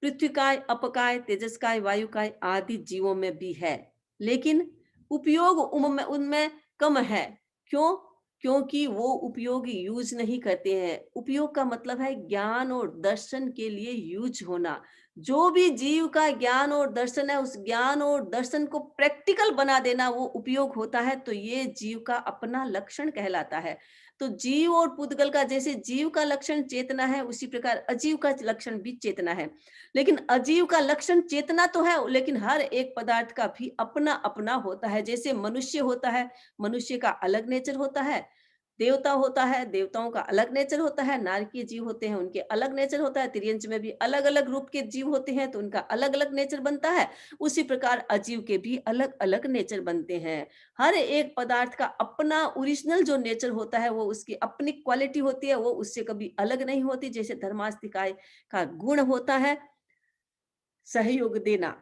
पृथ्वीकाय, अपकाय, तेजसकाय, वायुकाय आदि जीवों में भी है, लेकिन उपयोग उनमें उनमें कम है। क्यों? क्योंकि वो उपयोग यूज नहीं करते हैं। उपयोग का मतलब है ज्ञान और दर्शन के लिए यूज होना। जो भी जीव का ज्ञान और दर्शन है, उस ज्ञान और दर्शन को प्रैक्टिकल बना देना वो उपयोग होता है। तो ये जीव का अपना लक्षण कहलाता है। तो जीव और पुद्गल का, जैसे जीव का लक्षण चेतना है, उसी प्रकार अजीव का लक्षण भी चेतना है। लेकिन अजीव का लक्षण चेतना तो है, लेकिन हर एक पदार्थ का भी अपना अपना होता है। जैसे मनुष्य होता है, मनुष्य का अलग नेचर होता है। देवता होता है, देवताओं का अलग नेचर होता है। नारकीय जीव होते हैं, उनके अलग नेचर होता है। तिर्यंच में भी अलग अलग रूप के जीव होते हैं, तो उनका अलग अलग नेचर बनता है। उसी प्रकार अजीव के भी अलग अलग नेचर बनते हैं। हर एक पदार्थ का अपना ओरिजिनल जो नेचर होता है, वो उसकी अपनी क्वालिटी होती है, वो उससे कभी अलग नहीं होती। जैसे धर्मास्तिकाय का गुण होता है सहयोग देना,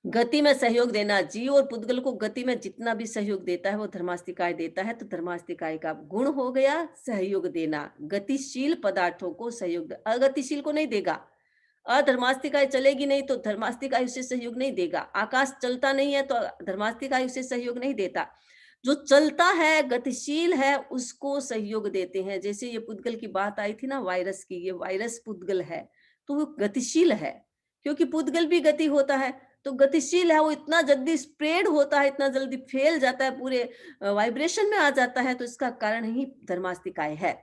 गति में सहयोग देना। जीव और पुद्गल को गति में जितना भी सहयोग देता है, वो धर्मास्तिकाय देता है। तो धर्मास्तिकाय का गुण हो गया सहयोग देना, गतिशील पदार्थों को सहयोग, अगतिशील को नहीं देगा। अधर्मास्तिकाय चलेगी नहीं तो धर्मास्तिकाय उसे सहयोग नहीं देगा। आकाश चलता नहीं है तो धर्मास्तिकाय उसे सहयोग नहीं देता। जो चलता है, गतिशील है, उसको सहयोग देते हैं। जैसे ये पुद्गल की बात आई थी ना वायरस की, ये वायरस पुद्गल है, तो वो गतिशील है, क्योंकि पुद्गल भी गति होता है। तो गतिशील है, वो इतना जल्दी स्प्रेड होता है, इतना जल्दी फैल जाता है, पूरे वाइब्रेशन में आ जाता है। तो इसका कारण ही धर्मास्तिकाय है।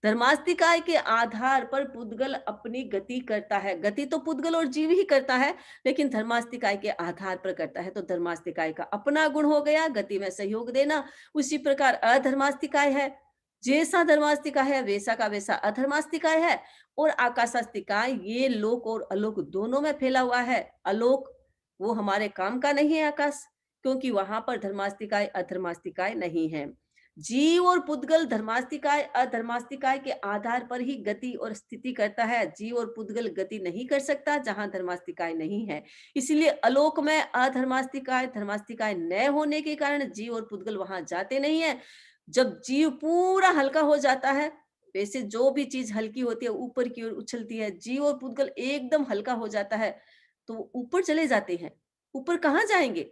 धर्मास्तिकाय के आधार पर पुद्गल अपनी गति करता है। गति तो पुद्गल और जीव ही करता है, लेकिन धर्मास्तिकाय के आधार पर करता है। तो धर्मास्तिकाय का अपना गुण हो गया गति में सहयोग देना। उसी प्रकार अधर्मास्तिकाय है, जैसा धर्मास्तिकाय है वैसा का वैसा अधर्मास्तिकाय है। और आकाशास्तिकाय ये लोक और अलोक दोनों में फैला हुआ है। अलोक वो हमारे काम का नहीं है आकाश, क्योंकि वहां पर धर्मास्तिकाय अधर्मास्तिकाय नहीं है। जीव और पुद्गल धर्मास्तिकाय अधर्मास्तिकाय के आधार पर ही गति और स्थिति करता है। जीव और पुद्गल गति नहीं कर सकता जहां धर्मास्तिकाय नहीं है। इसलिए अलोक में अधर्मास्तिकाय धर्मास्तिकाय न होने के कारण जीव और पुद्गल वहां जाते नहीं है। जब जीव पूरा हल्का हो जाता है, वैसे जो भी चीज हल्की होती है ऊपर की ओर उछलती है, जीव और पुद्गल एकदम हल्का हो जाता है तो ऊपर चले जाते हैं। ऊपर कहाँ जाएंगे?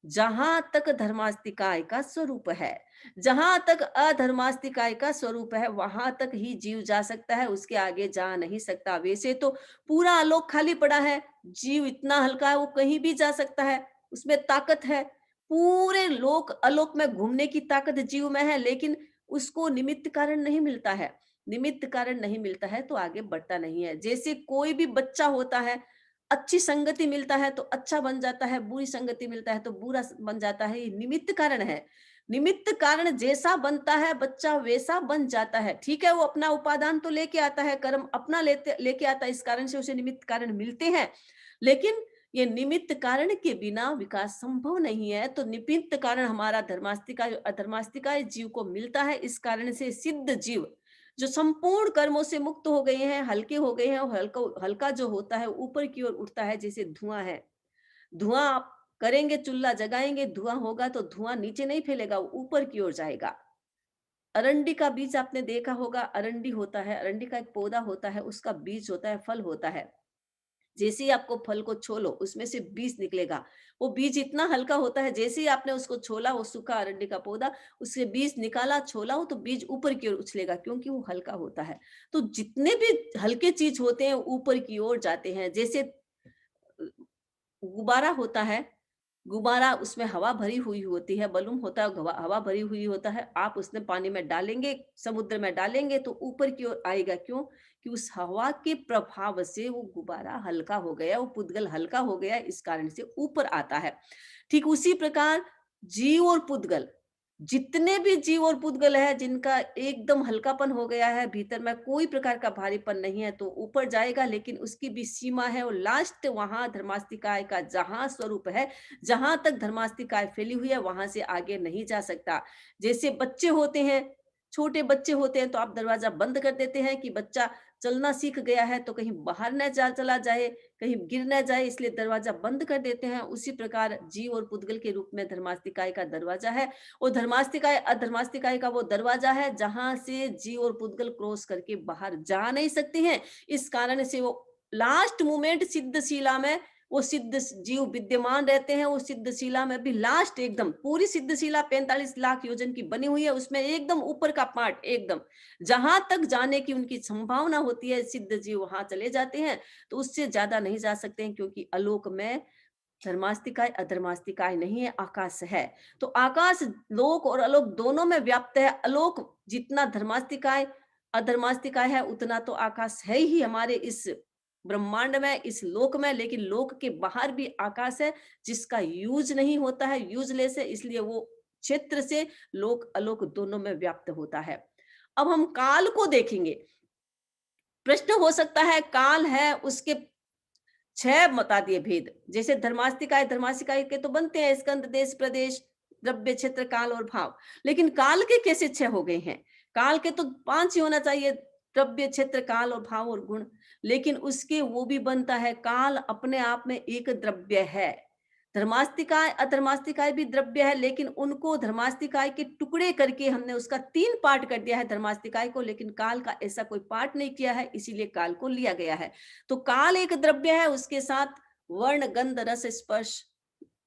जहां तक धर्मास्तिकाय का स्वरूप है, जहां तक अधर्मास्तिकाय का स्वरूप है, वहां तक ही जीव जा सकता है, उसके आगे जा नहीं सकता। वैसे तो पूरा आलोक खाली पड़ा है, जीव इतना हल्का है वो कहीं भी जा सकता है, उसमें ताकत है। पूरे लोक आलोक में घूमने की ताकत जीव में है, लेकिन उसको निमित्त कारण नहीं मिलता है। निमित्त कारण नहीं मिलता है तो आगे बढ़ता नहीं है। जैसे कोई भी बच्चा होता है, अच्छी संगति मिलता है तो अच्छा बन जाता है, बुरी संगति मिलता है तो बुरा बन जाता है। ये निमित्त कारण है। निमित्त कारण जैसा बनता है बच्चा वैसा बन जाता है। ठीक है, वो अपना उपादान तो लेके आता है, कर्म अपना लेके आता है, इस कारण से उसे निमित्त कारण मिलते हैं। लेकिन ये निमित्त कारण के बिना विकास संभव नहीं है। तो निमित्त कारण हमारा धर्मास्तिकाय अधर्मास्तिकाय जीव को मिलता है। इस कारण से सिद्ध जीव जो संपूर्ण कर्मों से मुक्त हो गए हैं, हल्के हो गए हैं, और हल्का हल्का जो होता है ऊपर की ओर उठता है। जैसे धुआं है, धुआं आप करेंगे, चूल्हा जगाएंगे, धुआं होगा तो धुआं नीचे नहीं फैलेगा, वो ऊपर की ओर जाएगा। अरंडी का बीज आपने देखा होगा, अरंडी होता है, अरंडी का एक पौधा होता है, उसका बीज होता है, फल होता है। जैसे ही आपको फल को छोलो, उसमें से बीज निकलेगा। वो बीज इतना हल्का होता है, जैसे ही आपने उसको छोला, वो सूखा अरंडी का पौधा, उससे बीज निकाला, छोला हो तो बीज ऊपर की ओर उछलेगा, क्योंकि वो हल्का होता है। तो जितने भी हल्के चीज होते हैं ऊपर की ओर जाते हैं। जैसे गुब्बारा होता है, गुब्बारा उसमें हवा भरी हुई होती है, बलून होता है, हवा भरी हुई होता है। आप उसने पानी में डालेंगे, समुद्र में डालेंगे तो ऊपर की ओर आएगा। क्यों? कि उस हवा के प्रभाव से वो गुब्बारा हल्का हो गया, वो पुद्गल हल्का हो गया, इस कारण से ऊपर आता है। ठीक उसी प्रकार जीव और पुद्गल, जितने भी जीव और पुद्गल है जिनका एकदम हल्कापन हो गया है, भीतर में कोई प्रकार का भारीपन नहीं है, तो ऊपर जाएगा। लेकिन उसकी भी सीमा है, और लास्ट वहां धर्मास्तिकाय का जहां स्वरूप है, जहां तक धर्मास्तिकाय फैली हुई है, वहां से आगे नहीं जा सकता। जैसे बच्चे होते हैं, छोटे बच्चे होते हैं, तो आप दरवाजा बंद कर देते हैं कि बच्चा चलना सीख गया है तो कहीं बाहर न चला जाए, कहीं गिर न जाए, इसलिए दरवाजा बंद कर देते हैं। उसी प्रकार जीव और पुद्गल के रूप में धर्मास्तिकाय का दरवाजा है, और धर्मास्तिकाय अधर्मास्तिकाय का वो दरवाजा है जहां से जीव और पुद्गल क्रॉस करके बाहर जा नहीं सकते हैं। इस कारण से वो लास्ट मोमेंट सिद्धशिला में वो सिद्ध जीव विद्यमान रहते हैं। वो सिद्धशिला में भी लास्ट एकदम पूरी सिद्धशिला 45 लाख योजन की बनी हुई है, उसमें एकदम ऊपर का पार्ट, एकदम जहां तक जाने की उनकी संभावना होती है, सिद्ध जीव वहां चले जाते हैं। तो उससे ज्यादा नहीं जा सकते हैं, क्योंकि अलोक में धर्मास्तिकाय अधर्मास्तिकाय नहीं है, आकाश है। तो आकाश लोक और अलोक दोनों में व्याप्त है। अलोक जितना धर्मास्तिकाय अधर्मास्तिकाय है उतना तो आकाश है ही हमारे इस ब्रह्मांड में, इस लोक में। लेकिन लोक के बाहर भी आकाश है जिसका यूज नहीं होता है, यूजलेस है, इसलिए वो क्षेत्र से लोक अलोक दोनों में व्याप्त होता है। अब हम काल को देखेंगे। प्रश्न हो सकता है काल है उसके 6 बता दिए भेद। जैसे धर्मास्तिकाय के तो बनते हैं स्कंद, देश, प्रदेश, द्रव्य, क्षेत्र, काल और भाव। लेकिन काल के कैसे 6 हो गए हैं? काल के तो 5 ही होना चाहिए, द्रव्य, क्षेत्र, काल और भाव और गुण। लेकिन उसके वो भी बनता है, काल अपने आप में एक द्रव्य है। धर्मास्तिकाय अधर्मास्तिकाय भी द्रव्य है, लेकिन उनको धर्मास्तिकाय के टुकड़े करके हमने उसका 3 पार्ट कर दिया है धर्मास्तिकाय को, लेकिन काल का ऐसा कोई पार्ट नहीं किया है, इसीलिए काल को लिया गया है। तो काल एक द्रव्य है, उसके साथ वर्ण, गंध, रस, स्पर्श,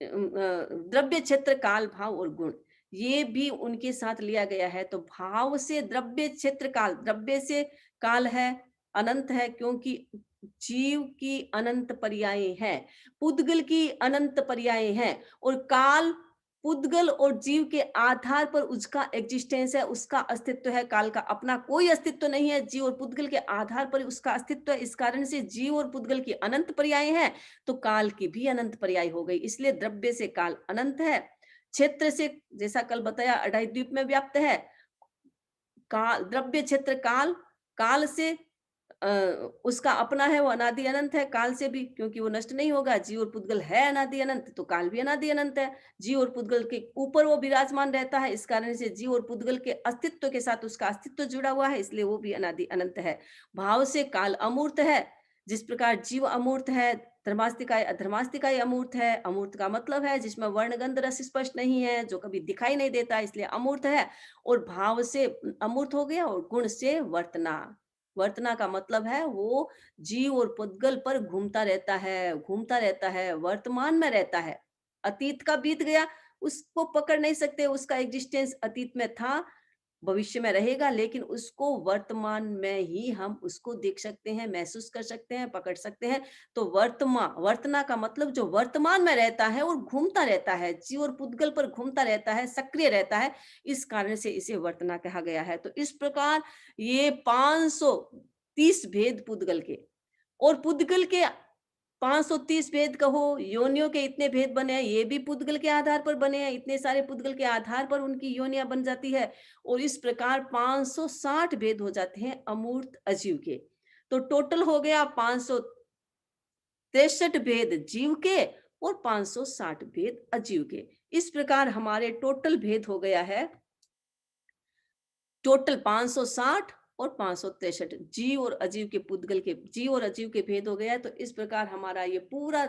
द्रव्य, क्षेत्र, काल, भाव और गुण, ये भी उनके साथ लिया गया है। तो भाव से द्रव्य, क्षेत्र, काल, द्रव्य से काल है, अनंत है, क्योंकि जीव की अनंत पर्याय हैं, पुद्गल की अनंत पर्याय हैं, और काल पुद्गल और जीव के आधार पर उसका एग्जिस्टेंस है, उसका अस्तित्व है। काल का अपना कोई अस्तित्व नहीं है, जीव और पुद्गल के आधार पर उसका अस्तित्व है। इस कारण से जीव और पुद्गल की अनंत पर्याय है, तो काल की भी अनंत पर्याय हो गई। इसलिए द्रव्य से काल अनंत है। क्षेत्र से, जैसा कल बताया, अढ़ाई द्वीप में व्याप्त है। काल, द्रव्य, क्षेत्र, काल, काल से उसका अपना है, वो अनादि अनंत है। काल से भी, क्योंकि वो नष्ट नहीं होगा। जीव और पुद्गल है अनादि अनंत, तो काल भी अनादि अनंत है। जीव और पुद्गल के ऊपर वो विराजमान रहता है, इस कारण से जीव और पुद्गल के अस्तित्व के साथ उसका अस्तित्व जुड़ा हुआ है, इसलिए वो भी अनादि अनंत है। भाव से काल अमूर्त है, जिस प्रकार जीव अमूर्त है, धर्मास्तिकाय अधर्मास्तिकाय अमूर्त है। अमूर्त का मतलब है जिसमें वर्ण, गंध, रस, स्पर्श नहीं है, जो कभी दिखाई नहीं देता, इसलिए अमूर्त है। और भाव से अमूर्त हो गया, और गुण से वर्तना। वर्तना का मतलब है वो जीव और पुद्गल पर घूमता रहता है, घूमता रहता है, वर्तमान में रहता है। अतीत का बीत गया, उसको पकड़ नहीं सकते, उसका एग्जिस्टेंस अतीत में था, भविष्य में रहेगा, लेकिन उसको वर्तमान में ही हम उसको देख सकते हैं, महसूस कर सकते हैं, पकड़ सकते हैं। तो वर्तना का मतलब जो वर्तमान में रहता है और घूमता रहता है, जीव और पुद्गल पर घूमता रहता है, सक्रिय रहता है, इस कारण से इसे वर्तना कहा गया है। तो इस प्रकार ये 530 भेद पुद्गल के, और पुद्गल के 530 भेद कहो, योनियों के इतने भेद बने हैं, ये भी पुद्गल के आधार पर बने हैं। इतने सारे पुद्गल के आधार पर उनकी योनियां बन जाती है, और इस प्रकार 560 भेद हो जाते हैं अमूर्त अजीव के। तो टोटल हो गया 563 भेद जीव के और 560 भेद अजीव के। इस प्रकार हमारे टोटल भेद हो गया है, टोटल 560 और 563 जीव और अजीव के, पुद्गल के जीव और अजीव के भेद हो गया है। तो इस प्रकार हमारा ये पूरा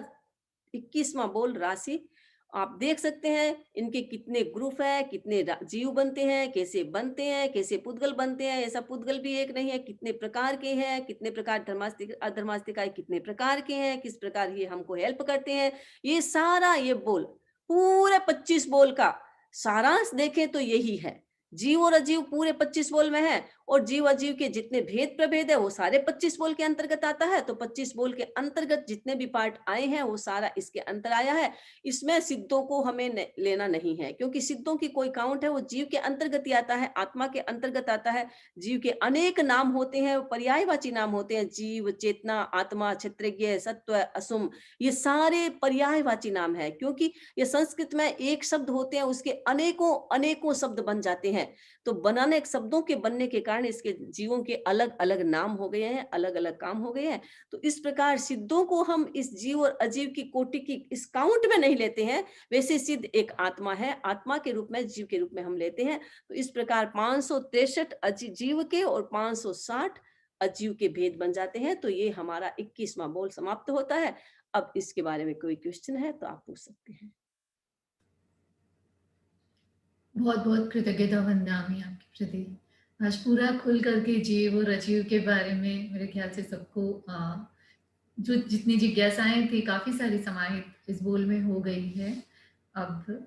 21वां बोल राशि आप देख सकते हैं, इनके कितने ग्रुप है, कितने जीव बनते हैं, कैसे बनते हैं, कैसे पुद्गल बनते हैं। ऐसा पुद्गल भी एक नहीं है, कितने प्रकार के हैं, कितने प्रकार धर्मास्तिक अधर्मास्तिकाय कितने प्रकार के हैं, किस प्रकार ये हमको हेल्प करते हैं। ये सारा ये बोल, पूरे 25 बोल का सारांश देखें तो यही है। जीव और अजीव पूरे 25 बोल में है, और जीव अजीव के जितने भेद प्रभेद है वो सारे 25 बोल के अंतर्गत आता है। तो 25 बोल के अंतर्गत जितने भी पार्ट आए हैं वो सारा इसके अंतर आया है। इसमें सिद्धों को हमें लेना नहीं है, क्योंकि सिद्धों की कोई काउंट है, वो जीव के अंतर्गत ही आता है, आत्मा के अंतर्गत आता है। जीव के अनेक नाम होते हैं, पर्यायवाची नाम होते हैं, जीव, चेतना, आत्मा, क्षेत्रज्ञ, सत्व, असुम, ये सारे पर्यायवाची नाम है। क्योंकि ये संस्कृत में एक शब्द होते हैं, उसके अनेकों अनेकों शब्द बन जाते हैं। तो बनाने शब्दों के बनने के कारण इसके जीवों के अलग अलग नाम हो गए हैं, अलग अलग काम हो गए हैं। तो इस प्रकार सिद्धों को हम इस जीव और अजीव की कोटि की इस काउंट में नहीं लेते हैं। वैसे सिद्ध एक आत्मा है, आत्मा के रूप में, जीव के रूप में हम लेते हैं। तो इस प्रकार 563 जीव के और 560 अजीव के भेद बन जाते हैं। तो ये हमारा 21वां बोल समाप्त होता है। अब इसके बारे में कोई क्वेश्चन है तो आप पूछ सकते हैं। बहुत बहुत कृतज्ञता वंदनामि आपके प्रति। आज पूरा खुल करके जीव और अजीव के बारे में मेरे ख्याल से सबको जो जितनी जिज्ञासाएं थी काफी सारी समाहित इस बोल में हो गई है। अब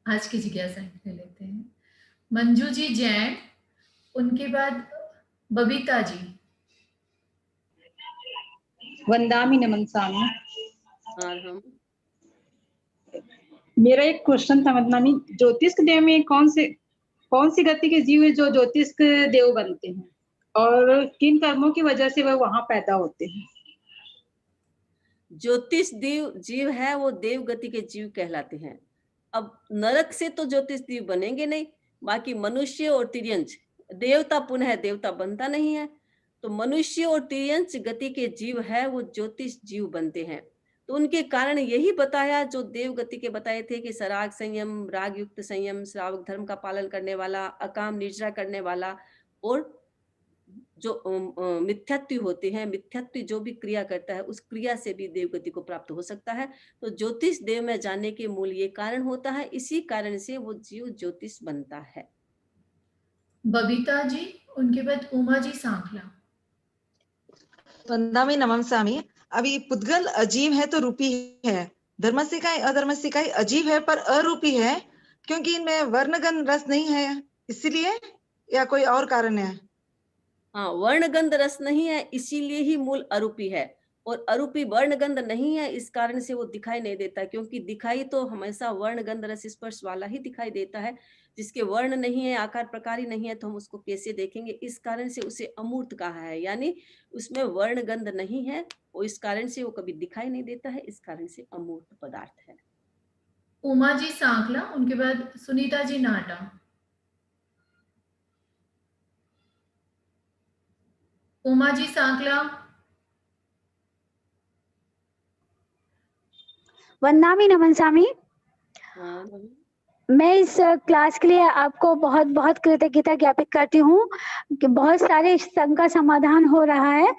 आज की जिज्ञासाएं ले लेते हैं। मंजू जी जैन, उनके बाद बबीता जी। वंदामि नमनसामि। और हम मेरा एक क्वेश्चन था बदनामी, ज्योतिष देव में कौन सी गति के जीव है जो ज्योतिष देव बनते हैं और किन कर्मों की वजह से वह वहां पैदा होते हैं? ज्योतिष देव जीव है वो देव गति के जीव कहलाते हैं। अब नरक से तो ज्योतिष देव बनेंगे नहीं, बाकी मनुष्य और तिर्यंच, देवता पुनः देवता बनता नहीं है, तो मनुष्य और तिर्यंच गति के जीव है वो ज्योतिष जीव बनते हैं। तो उनके कारण यही बताया जो देव गति के बताए थे कि सराग संयम, राग युक्त संयम, श्रावक धर्म का पालन करने वाला, अकाम निर्जरा करने वाला, और जो मिथ्यात्व होते हैं, मिथ्यात्व जो भी क्रिया करता है उस क्रिया से भी देवगति को प्राप्त हो सकता है। तो ज्योतिष देव में जाने के मूल ये कारण होता है, इसी कारण से वो जीव ज्योतिष बनता है। बबीता जी, उनके बाद उमा जी सांखला। वंदामी नमन स्वामी। अभी पुद्गल अजीव है तो रूपी है, धर्मसिकाई अधर्मसिकाई अजीव है पर अरूपी है, क्योंकि इनमें वर्णगंध रस नहीं है इसीलिए, या कोई और कारण है? हाँ, वर्णगंध रस नहीं है इसीलिए ही मूल अरूपी है, और अरूपी वर्णगंध नहीं है इस कारण से वो दिखाई नहीं देता, क्योंकि दिखाई तो हमेशा वर्णगंध रस स्पर्श वाला ही दिखाई देता है। जिसके वर्ण नहीं है, आकार प्रकार ही नहीं है, तो हम उसको कैसे देखेंगे? इस कारण से उसे अमूर्त कहा है, यानी उसमें वर्णगंध नहीं है और इस कारण से वो कभी दिखाई नहीं देता है, इस कारण से अमूर्त पदार्थ है। उमा जी सांखला, उनके बाद सुनीता जी नाटा। उमा जी सांखला। वंदामी नमन स्वामी। मैं इस क्लास के लिए आपको बहुत बहुत कृतज्ञता ज्ञापित करती हूँ कि बहुत सारे संघ का समाधान हो रहा है।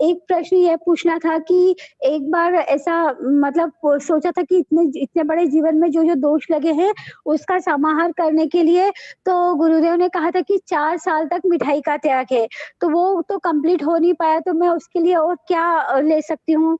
एक प्रश्न यह पूछना था कि एक बार ऐसा मतलब सोचा था कि इतने बड़े जीवन में जो जो दोष लगे हैं उसका समाहार करने के लिए तो गुरुदेव ने कहा था कि 4 साल तक मिठाई का त्याग है, तो वो तो कंप्लीट हो नहीं पाया, तो मैं उसके लिए और क्या ले सकती हूँ?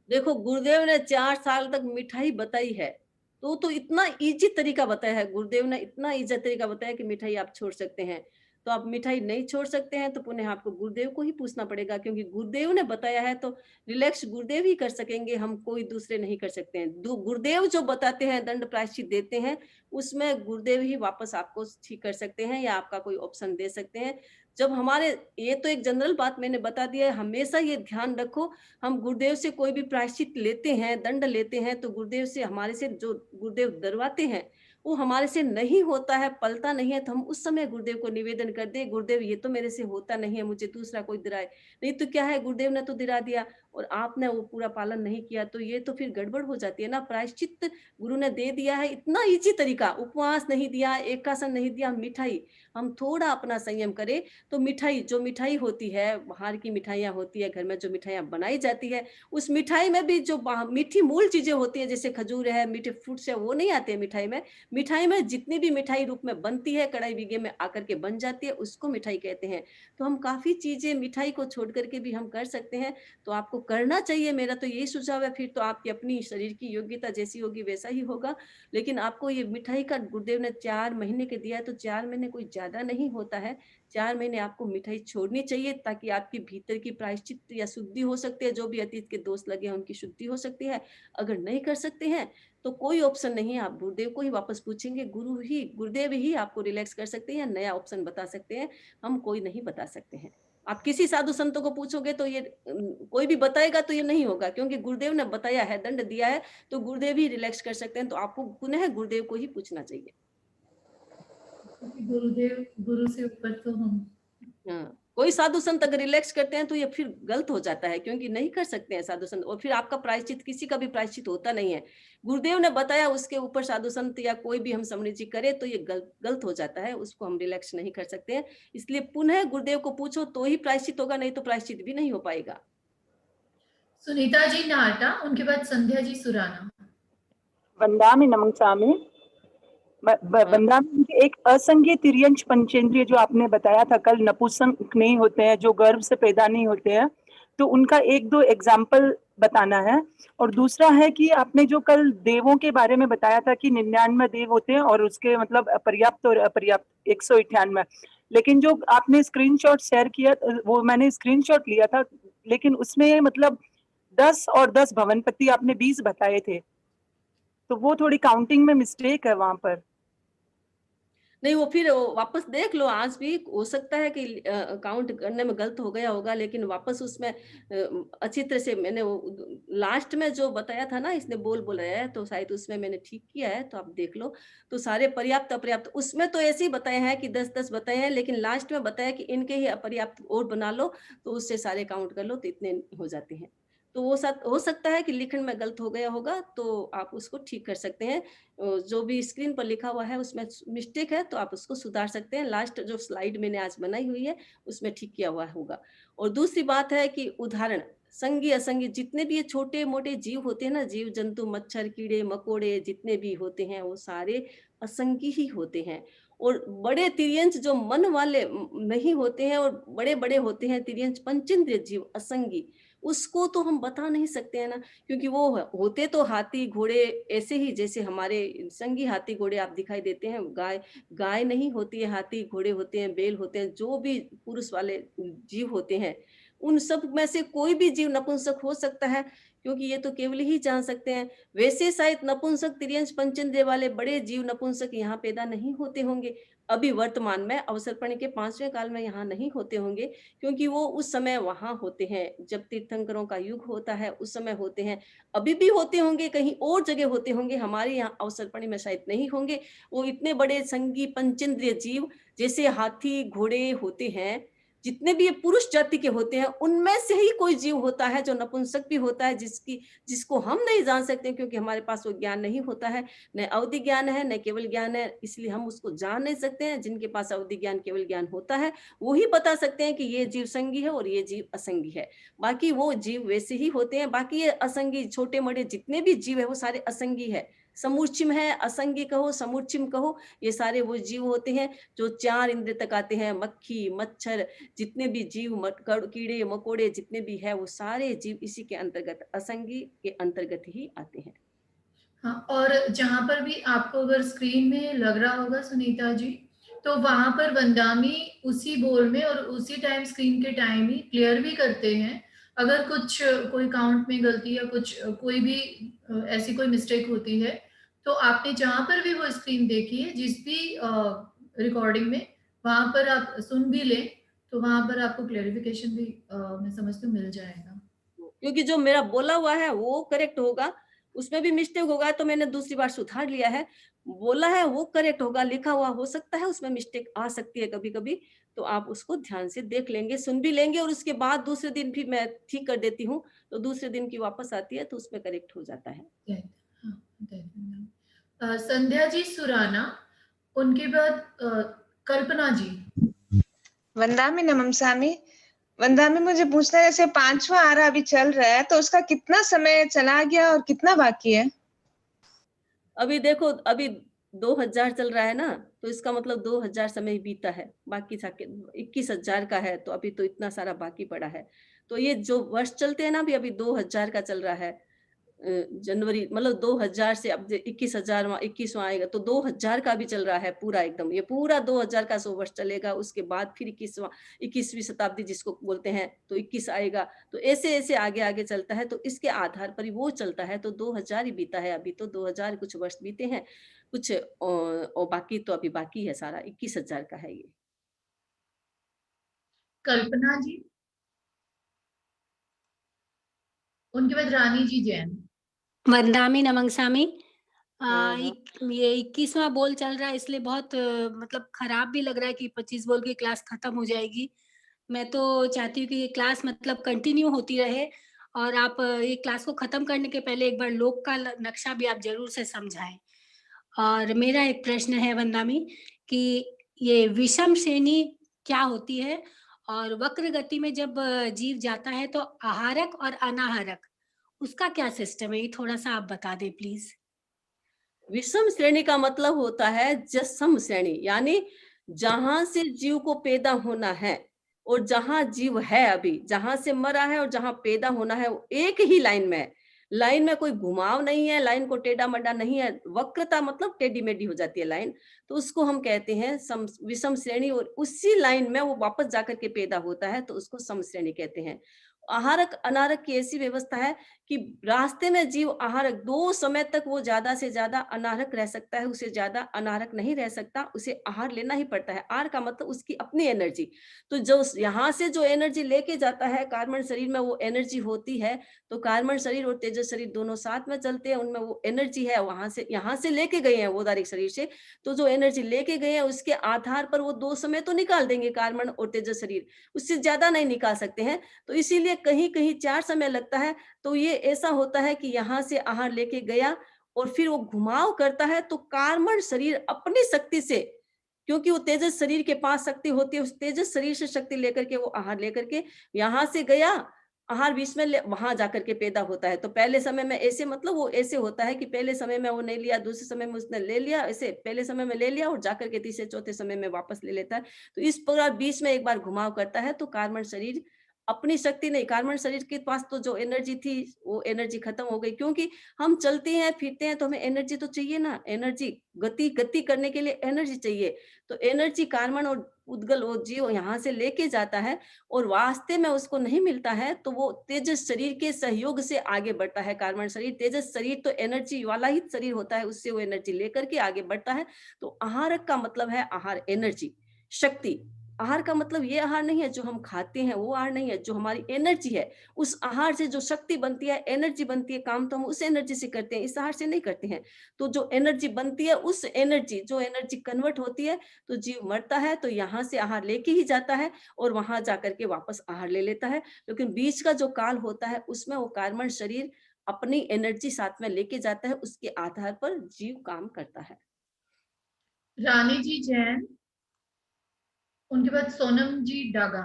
देखो, गुरुदेव ने 4 साल तक मिठाई बताई है, तो इतना इजी तरीका बताया है, गुरुदेव ने इतना इजी तरीका बताया कि मिठाई आप छोड़ सकते हैं। तो आप मिठाई नहीं छोड़ सकते हैं तो पुनः आपको गुरुदेव को ही पूछना पड़ेगा, क्योंकि गुरुदेव ने बताया है तो रिलैक्स गुरुदेव ही कर सकेंगे, हम कोई दूसरे नहीं कर सकते हैं। गुरुदेव जो बताते हैं, दंड प्रायश्चित देते हैं, उसमें गुरुदेव ही वापस आपको ठीक कर सकते हैं या आपका कोई ऑप्शन दे सकते हैं। जब हमारे, ये तो एक जनरल बात मैंने बता दिया है, हमेशा ये ध्यान रखो, हम गुरुदेव से कोई भी प्रायश्चित लेते हैं, दंड लेते हैं, तो गुरुदेव से हमारे से जो गुरुदेव डरवाते हैं वो हमारे से नहीं होता है, पलता नहीं है, तो हम उस समय गुरुदेव को निवेदन कर दे, गुरुदेव ये तो मेरे से होता नहीं है, मुझे दूसरा कोई दिलाए। नहीं तो क्या है, गुरुदेव ने तो दिला दिया और आपने वो पूरा पालन नहीं किया, तो ये तो फिर गड़बड़ हो जाती है ना। प्रायश्चित गुरु ने दे दिया है, इतना इजी तरीका, उपवास नहीं दिया, एकासन नहीं दिया, मिठाई, हम थोड़ा अपना संयम करें तो मिठाई, जो मिठाई होती है, बाहर की मिठाइयाँ होती है, घर में जो मिठाइयाँ बनाई जाती है, उस मिठाई में भी जो मीठी मूल चीजें होती है, जैसे खजूर है, मीठे फ्रूट्स है, वो नहीं आते हैं मिठाई में। मिठाई में जितनी भी मिठाई रूप में बनती है, कढ़ाई बीघे में आकर के बन जाती है, उसको मिठाई कहते हैं। तो हम काफी चीजें मिठाई को छोड़ करके भी हम कर सकते हैं, तो आपको करना चाहिए, मेरा तो यही सुझाव है। फिर तो आपकी अपनी शरीर की योग्यता जैसी होगी वैसा ही होगा, लेकिन आपको ये मिठाई का गुरुदेव ने 4 महीने के दिया है, तो 4 महीने कोई ज्यादा नहीं होता है। 4 महीने आपको मिठाई छोड़नी चाहिए, ताकि आपके भीतर की प्रायश्चित या शुद्धि हो सकती है, जो भी अतीत के दोष लगे हैं उनकी शुद्धि हो सकती है। अगर नहीं कर सकते हैं तो कोई ऑप्शन नहीं है, आप गुरुदेव को ही वापस पूछेंगे, गुरुदेव ही आपको रिलैक्स कर सकते हैं या नया ऑप्शन बता सकते हैं, हम कोई नहीं बता सकते हैं। आप किसी साधु संतों को पूछोगे तो ये कोई भी बताएगा तो ये नहीं होगा, क्योंकि गुरुदेव ने बताया है, दंड दिया है, तो गुरुदेव ही रिलैक्स कर सकते हैं, तो आपको पुनः गुरुदेव को ही पूछना चाहिए। गुरुदेव, गुरु से ऊपर तो हम। हाँ, कोई साधु संत अगर रिलैक्स करते हैं तो ये फिर गलत हो जाता है, क्योंकि नहीं कर सकते हैं साधु संत, और फिर आपका प्रायश्चित, किसी का भी प्रायश्चित होता नहीं है। गुरुदेव ने बताया, उसके ऊपर साधु संत या कोई भी हम समझ जी करे तो ये गलत हो जाता है, उसको हम रिलैक्स नहीं कर सकते हैं। इसलिए पुनः गुरुदेव को पूछो तो ही प्रायश्चित होगा, नहीं तो प्रायश्चित भी नहीं हो पाएगा। सुनीता जी नाटा, उनके बाद संध्या जी सुराना। वंदामी नमन स्वामी। वंदामी, एक असंज्ञ तिर्यंच पंचेंद्रिय जो आपने बताया था कल, नपुंसक नहीं होते हैं, जो गर्भ से पैदा नहीं होते हैं, तो उनका 1-2 एग्जाम्पल बताना है। और दूसरा है कि आपने जो कल देवों के बारे में बताया था कि 99 देव होते हैं और उसके मतलब पर्याप्त और अपर्याप्त 198, लेकिन जो आपने स्क्रीनशॉट शेयर किया वो मैंने स्क्रीनशॉट लिया था, लेकिन उसमें मतलब 10 और 10 भवनपति आपने 20 बताए थे। तो वो थोड़ी काउंटिंग में मिस्टेक है वहां पर। नहीं, वो फिर वापस देख लो, आज भी हो सकता है कि काउंट करने में गलत हो गया होगा, लेकिन वापस उसमें अच्छी तरह से मैंने वो लास्ट में जो बताया था ना, इसने बोलाया है, तो शायद उसमें मैंने ठीक किया है, तो आप देख लो। तो सारे पर्याप्त अपर्याप्त उसमें तो ऐसे ही बताए हैं कि 10-10 बताए हैं, लेकिन लास्ट में बताया कि इनके ही अपर्याप्त और बना लो, तो उससे सारे काउंट कर लो, तो इतने हो जाते हैं। तो वो हो सकता है कि लिखण में गलत हो गया होगा, तो आप उसको ठीक कर सकते हैं। जो भी स्क्रीन पर लिखा हुआ है उसमें मिस्टेक है, तो आप उसको सुधार सकते हैं। लास्ट जो स्लाइड मैंने आज बनाई हुई है उसमें ठीक किया हुआ होगा। और दूसरी बात है कि उदाहरण संगी असंगी जितने भी ये छोटे मोटे जीव होते हैं ना, जीव जंतु, मच्छर, कीड़े मकोड़े जितने भी होते हैं वो सारे असंगी ही होते हैं। और बड़े तिर्यंच जो मन वाले नहीं होते हैं और बड़े बड़े होते हैं तिर्यंच पंचेंद्रिय जीव असंगी, उसको तो हम बता नहीं सकते हैं ना, क्योंकि वो होते तो हाथी घोड़े ऐसे ही जैसे हमारे संगी हाथी घोड़े आप दिखाई देते हैं। गाय नहीं होती है, हाथी घोड़े होते हैं, बैल होते हैं, जो भी पुरुष वाले जीव होते हैं उन सब में से कोई भी जीव नपुंसक हो सकता है, क्योंकि ये तो केवल ही जान सकते हैं। वैसे शायद नपुंसक तिर्यंश पंचेंद्रिय वाले बड़े जीव नपुंसक यहाँ पैदा नहीं होते होंगे, अभी वर्तमान में अवसर्पण के 5वें काल में यहाँ नहीं होते होंगे, क्योंकि वो उस समय वहां होते हैं जब तीर्थंकरों का युग होता है, उस समय होते हैं। अभी भी होते होंगे, कहीं और जगह होते होंगे, हमारे यहाँ अवसर्पणी में शायद नहीं होंगे। वो इतने बड़े संगी पंचेंद्रिय जीव जैसे हाथी घोड़े होते हैं, जितने भी ये पुरुष जाति के होते हैं, उनमें से ही कोई जीव होता है जो नपुंसक भी होता है, जिसको हम नहीं जान सकते, क्योंकि हमारे पास वो ज्ञान नहीं होता है, न अवधि ज्ञान है न केवल ज्ञान है, इसलिए हम उसको जान नहीं सकते हैं। जिनके पास अवधि ज्ञान केवल ज्ञान होता है वो ही बता सकते हैं कि ये जीव संगी है और ये जीव असंगी है। बाकी वो जीव वैसे ही होते हैं। बाकी ये असंगी छोटे मोटे जितने भी जीव है वो सारे असंगी है। समूर्चिम है, असंगी कहो, समूर्चिम कहो, ये सारे वो जीव होते हैं जो 4 इंद्रिय तक आते हैं। मक्खी मच्छर जितने भी जीव, कीड़े मकोड़े जितने भी है, वो सारे जीव इसी के अंतर्गत, असंगी के अंतर्गत ही आते हैं। हाँ, और जहाँ पर भी आपको अगर स्क्रीन में लग रहा होगा सुनीता जी, तो वहां पर वंदामी उसी बोल में और उसी टाइम स्क्रीन के टाइम ही क्लियर भी करते हैं। अगर कुछ कोई काउंट में गलती या कुछ कोई भी ऐसी कोई मिस्टेक होती है, तो आपने जहां पर भी वो स्क्रीन देखी है जिस भी रिकॉर्डिंग में, वहां पर आप सुन भी लें तो वहां पर आपको क्लेरिफिकेशन भी मैं समझती हूँ मिल जाएगा। क्योंकि जो मेरा बोला हुआ है वो करेक्ट होगा, उसमें भी मिस्टेक होगा तो मैंने दूसरी बार सुधार लिया है। बोला है वो करेक्ट होगा, लिखा हुआ हो सकता है उसमें मिस्टेक आ सकती है कभी कभी, तो आप उसको ध्यान से देख लेंगे, सुन भी लेंगे, और उसके बाद दूसरे दिन भी मैं ठीक कर देती हूँ, तो दूसरे दिन की वापस आती है तो उसमें करेक्ट हो जाता है। संध्या जी सुराना, उनके बाद कल्पना जी। वंदामी नमस्कामी। वंदामी, मुझे पूछना है, जैसे 5वां आरा अभी चल रहा है तो उसका कितना समय चला गया और कितना बाकी है? अभी देखो, अभी 2000 चल रहा है ना, तो इसका मतलब 2000 समय बीता है, बाकी 21,000 का है, तो अभी तो इतना सारा बाकी पड़ा है। तो ये जो वर्ष चलते हैं ना, अभी 2000 का चल रहा है, जनवरी मतलब 2000 से अब 21,000 आएगा, तो 2000 का भी चल रहा है पूरा, एकदम ये पूरा 2000 का 100 वर्ष चलेगा। उसके बाद फिर 21वीं शताब्दी जिसको बोलते हैं, तो 21 आएगा, तो ऐसे ऐसे आगे आगे चलता है, तो इसके आधार पर ही वो चलता है। तो 2000 ही बीता है, अभी तो 2000 कुछ वर्ष बीते हैं, कुछ और बाकी तो अभी बाकी है, सारा 21,000 का है ये। कल्पना जी, उनके बाद रानी जी जैन। वंदामी नमंगसामी। ये 21वां बोल चल रहा है, इसलिए बहुत मतलब खराब भी लग रहा है कि 25 बोल की क्लास खत्म हो जाएगी। मैं तो चाहती हूँ कि ये क्लास मतलब कंटिन्यू होती रहे, और आप ये क्लास को खत्म करने के पहले एक बार लोक का नक्शा भी आप जरूर से समझाएं। और मेरा एक प्रश्न है वंदामी कि ये विषम श्रेणी क्या होती है, और वक्र गति में जब जीव जाता है तो आहारक और अनाहारक उसका क्या सिस्टम है, ये थोड़ा सा आप बता दें प्लीज। विषम श्रेणी का मतलब होता है जसम श्रेणी, यानी जहां से जीव को पैदा होना है और जहां जीव है, अभी जहां से मरा है और जहां पैदा होना है, वो एक ही लाइन में है। लाइन में कोई घुमाव नहीं है, लाइन को टेढ़ा मड्डा नहीं है। वक्रता मतलब टेढ़ी मेढ़ी हो जाती है लाइन, तो उसको हम कहते हैं विषम श्रेणी। और उसी लाइन में वो वापस जाकर के पैदा होता है, तो उसको सम श्रेणी कहते हैं। आहारक अनारक की ऐसी व्यवस्था है कि रास्ते में जीव आहारक 2 समय तक वो ज्यादा से ज्यादा अनारक रह सकता है, उसे ज्यादा अनारक नहीं रह सकता, उसे आहार लेना ही पड़ता है। आहार का मतलब उसकी अपनी एनर्जी। तो जो यहाँ से जो एनर्जी लेके जाता है कार्बन शरीर में, वो एनर्जी होती है। तो कार्बन शरीर और तेजस शरीर दोनों साथ में चलते हैं, उनमें वो एनर्जी है, वहां से यहाँ से लेके गए हैं वो औदारिक शरीर से। तो जो एनर्जी लेके गए हैं उसके आधार पर वो 2 समय तो निकाल देंगे कार्बन और तेजस शरीर, उससे ज्यादा नहीं निकाल सकते हैं। तो इसीलिए कहीं कहीं 4 समय लगता है। तो ये ऐसा होता है कि यहाँ से आहार लेके गया और फिर वो घुमाव करता है, तो कार्बन शरीर अपनी शक्ति से, क्योंकि वो तेजस शरीर के पास शक्ति होती है, उस तेजस शरीर से शक्ति लेकर के वो आहार लेकर के यहाँ से गया, आहार बीच में वहां जाकर के पैदा होता है। तो पहले समय में ऐसे मतलब वो ऐसे होता है कि पहले समय में वो नहीं लिया, दूसरे समय में उसने ले लिया, ऐसे पहले समय में ले लिया और जाकर के तीसरे चौथे समय में वापस ले लेता है। तो इस प्रकार बीच में एक बार घुमाव करता है। तो कार्बन शरीर अपनी शक्ति नहीं, कार्बन शरीर के पास तो जो एनर्जी थी वो एनर्जी खत्म हो गई, क्योंकि हम चलते हैं फिरते हैं तो हमें एनर्जी तो चाहिए ना, एनर्जी गति करने के लिए एनर्जी चाहिए। तो एनर्जी कार्बन और उद्गल और जीव यहाँ से लेके जाता है और वास्ते में उसको नहीं मिलता है, तो वो तेजस शरीर के सहयोग से आगे बढ़ता है। कार्बन शरीर, तेजस शरीर तो एनर्जी वाला ही शरीर होता है, उससे वो एनर्जी लेकर के आगे बढ़ता है। तो आहारक का मतलब है आहार, एनर्जी, शक्ति। आहार का मतलब ये आहार नहीं है जो हम खाते हैं, वो आहार नहीं है, जो हमारी एनर्जी है, उस आहार से जो शक्ति बनती है, एनर्जी बनती है, काम तो हम उस एनर्जी से करते हैं, इस आहार से नहीं करते हैं। तो जो एनर्जी बनती है, उस एनर्जी, जो एनर्जी कन्वर्ट होती है, तो जीव मरता है तो यहाँ से आहार लेके ही जाता है और वहां जाकर के वापस आहार ले लेता है। लेकिन बीच का जो काल होता है उसमें वो कार्बन शरीर अपनी एनर्जी साथ में लेके जाता है, उसके आधार पर जीव काम करता है। रानी जी जैन, उनके बाद सोनम जी डागा।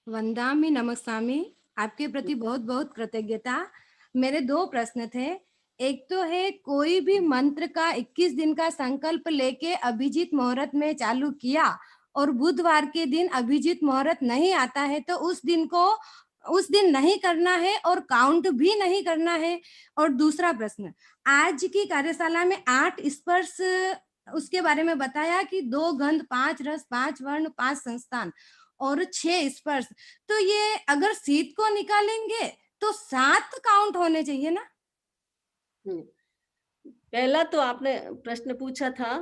वंदामि नमस्कामी, आपके प्रति बहुत बहुत कृतज्ञता। मेरे 2 प्रश्न थे। एक तो है, कोई भी मंत्र का 21 दिन का संकल्प लेके अभिजीत मुहूर्त में चालू किया और बुधवार के दिन अभिजीत मुहूर्त नहीं आता है, तो उस दिन नहीं करना है और काउंट भी नहीं करना है। और दूसरा प्रश्न, आज की कार्यशाला में 8 स्पर्श उसके बारे में बताया कि 2 गंध, 5 रस, 5 वर्ण, 5 संस्थान और 6 स्पर्श। तो ये अगर शीत को निकालेंगे तो 7 काउंट होने चाहिए ना? पहला तो आपने प्रश्न पूछा था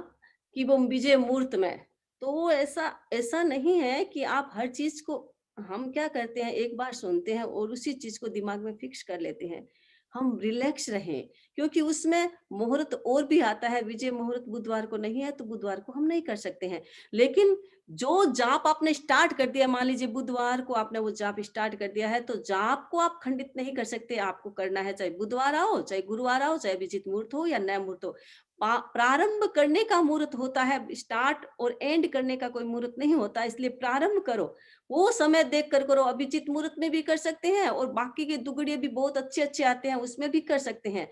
कि वो विजय मुहूर्त में, तो वो ऐसा नहीं है कि आप हर चीज को, हम क्या करते हैं एक बार सुनते हैं और उसी चीज को दिमाग में फिक्स कर लेते हैं। हम रिलैक्स रहें, क्योंकि उसमें मुहूर्त और भी आता है। विजय मुहूर्त बुधवार को नहीं है तो बुधवार को हम नहीं कर सकते हैं। लेकिन जो जाप आपने स्टार्ट कर दिया, मान लीजिए बुधवार को आपने वो जाप स्टार्ट कर दिया है, तो जाप को आप खंडित नहीं कर सकते। आपको करना है, चाहे बुधवार आओ, चाहे गुरुवार आओ, चाहे अभिजीत मुहूर्त हो या नया मुहूर्त हो। प्रारंभ करने का मुहूर्त होता है, स्टार्ट और एंड करने का कोई मुहूर्त नहीं होता। इसलिए प्रारंभ करो, वो समय देख कर करो। अभिजीत मुहूर्त में भी कर सकते हैं और बाकी के दुगड़िए भी बहुत अच्छे अच्छे आते हैं, उसमें भी कर सकते हैं।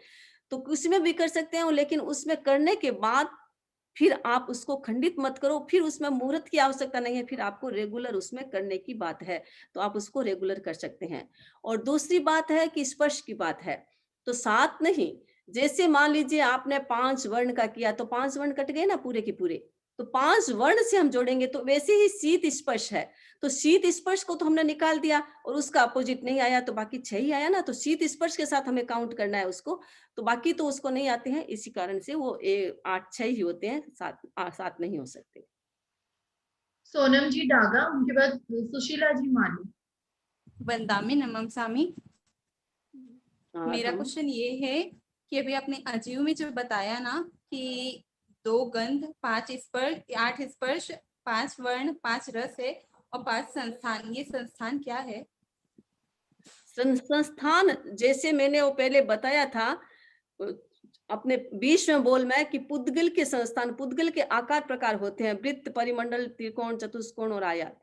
तो उसमें भी कर सकते हैं, लेकिन उसमें करने के बाद फिर आप उसको खंडित मत करो। फिर उसमें मुहूर्त की आवश्यकता नहीं है, फिर आपको रेगुलर उसमें करने की बात है, तो आप उसको रेगुलर कर सकते हैं। और दूसरी बात है कि स्पर्श की बात है, तो 7 नहीं। जैसे मान लीजिए आपने 5 वर्ण का किया, तो 5 वर्ण कट गए ना पूरे के पूरे, तो 5 वर्ण से हम जोड़ेंगे। तो वैसे ही शीत स्पर्श है, तो शीत स्पर्श को तो हमने निकाल दिया और उसका अपोजिट नहीं आया, तो बाकी 6 ही आया ना। तो शीत स्पर्श के साथ हमें काउंट करना है उसको, तो बाकी तो उसको नहीं आते हैं। इसी कारण से वो 8 6 ही होते हैं, 7 नहीं हो सकते। सोनम जी डागा, उनके बाद सुशीला जी माली। वंदामि नमस्कामी। मेरा क्वेश्चन ये है कि अभी आपने अजीव में जो बताया ना कि 2 गंध, 5 स्पर्श, 8 स्पर्श, 5 वर्ण, 5 रस है और 5 संस्थान, ये संस्थान क्या है? संस्थान जैसे मैंने वो पहले बताया था अपने 20वें बोल में कि पुद्गल के संस्थान, पुद्गल के आकार प्रकार होते हैं, वृत्त, परिमंडल, त्रिकोण, चतुष्कोण और आयत।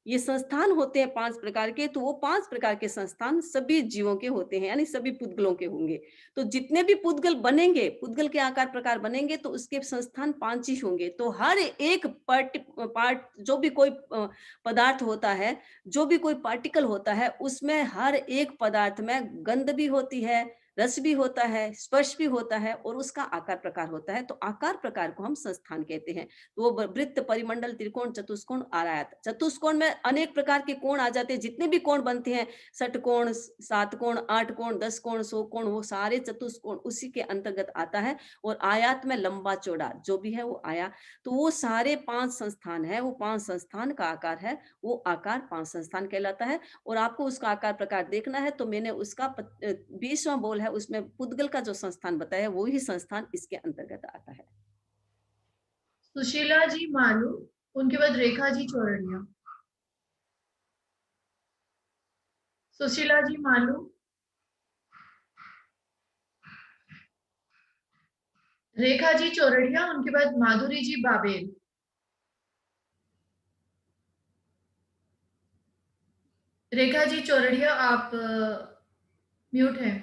ये संस्थान होते हैं 5 प्रकार के। तो वो 5 प्रकार के संस्थान सभी जीवों के होते हैं, यानी सभी पुद्गलों के होंगे। तो जितने भी पुद्गल बनेंगे, पुद्गल के आकार प्रकार बनेंगे, तो उसके संस्थान 5 ही होंगे। तो हर एक पार्ट जो भी कोई पदार्थ होता है, जो भी कोई पार्टिकल होता है, उसमें हर एक पदार्थ में गंध भी होती है, रस भी होता है, स्पर्श भी होता है और उसका आकार प्रकार होता है। तो आकार प्रकार को हम संस्थान कहते हैं। तो वो वृत्त, परिमंडल, त्रिकोण, चतुष्कोण, आयत। चतुष्कोण में अनेक प्रकार के कोण आ जाते हैं, जितने भी कोण बनते हैं, षटकोण, 7 कोण, 8 कोण, 10 कोण, 100 कोण, वो सारे चतुष्कोण उसी के अंतर्गत आता है। और आयत में लंबा चौड़ा जो भी है वो आया। तो वो सारे 5 संस्थान है, वो 5 संस्थान का आकार है, वो आकार 5 संस्थान कहलाता है। और आपको उसका आकार प्रकार देखना है तो मैंने उसका 20वां बोल है, उसमें पुद्गल का जो संस्थान बताया वो ही संस्थान इसके अंतर्गत आता है। सुशीला जी मालू, उनके बाद रेखा जी चौरड़िया। सुशीला जी मालू, रेखा जी चौरड़िया, उनके बाद माधुरी जी बाबेल। रेखा जी चौरड़िया, आप म्यूट हैं।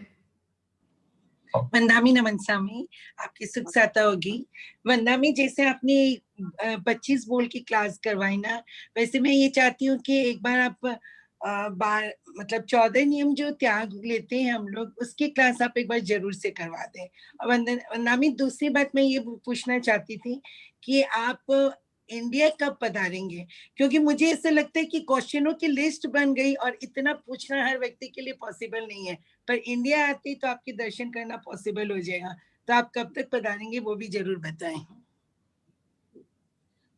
वंदामी नमनसामी, आपकी सुख साता होगी। वंदामी, जैसे आपने 25 बोल की क्लास करवाई ना, वैसे मैं ये चाहती हूँ कि एक बार आप मतलब 14 नियम जो त्याग लेते हैं हम लोग, उसकी क्लास आप एक बार जरूर से करवा दें। वंदामी, दूसरी बात मैं ये पूछना चाहती थी कि आप इंडिया कब पधारेंगे, क्योंकि मुझे ऐसा लगता है कि क्वेश्चनों की लिस्ट बन गई और इतना पूछना हर व्यक्ति के लिए पॉसिबल नहीं है, पर इंडिया आती तो आपके दर्शन करना पॉसिबल हो जाएगा। तो आप कब तक पधारेंगे वो भी जरूर बताएं।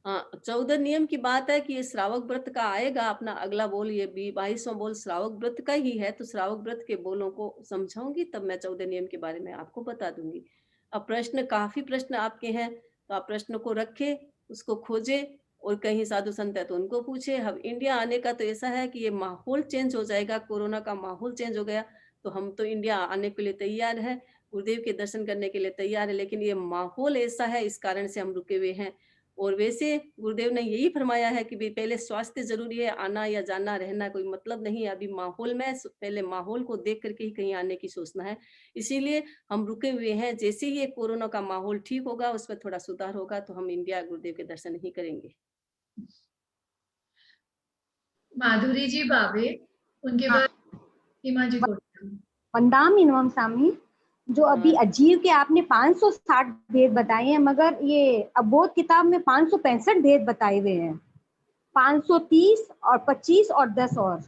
हाँ, 14 नियम की बात है कि ये श्रावक व्रत का आएगा अपना अगला बोल, ये 22वां बोल श्रावक व्रत का ही है। तो श्रावक व्रत के बोलों को समझाऊंगी तब मैं 14 नियम के बारे में आपको बता दूंगी। अब काफी प्रश्न आपके हैं, तो आप प्रश्न को रखे, उसको खोजे और कहीं साधु संत है तो उनको पूछे। अब इंडिया आने का तो ऐसा है कि ये माहौल चेंज हो जाएगा, कोरोना का माहौल चेंज हो गया, तो हम तो इंडिया आने के लिए तैयार है, गुरुदेव के दर्शन करने के लिए तैयार है, लेकिन ये माहौल ऐसा है इस कारण से हम रुके हुए हैं। और वैसे गुरुदेव ने यही फरमाया है कि भाई पहले स्वास्थ्य जरूरी है, आना या जाना रहना कोई मतलब नहीं है अभी माहौल में, पहले माहौल को देख करके ही कहीं आने की सोचना है। इसीलिए हम रुके हुए हैं, जैसे ही ये कोरोना का माहौल ठीक होगा, उसमें थोड़ा सुधार होगा तो हम इंडिया गुरुदेव के दर्शन ही करेंगे। माधुरी जी बाबे, उनके बाद सीमा जी कोटा। वंदामी नमनसामी, जो अभी अजीव के आपने 560 भेद बताए हैं, मगर ये अबोध किताब में 565 भेद बताए हुए हैं, 530 और 25 और 10 और।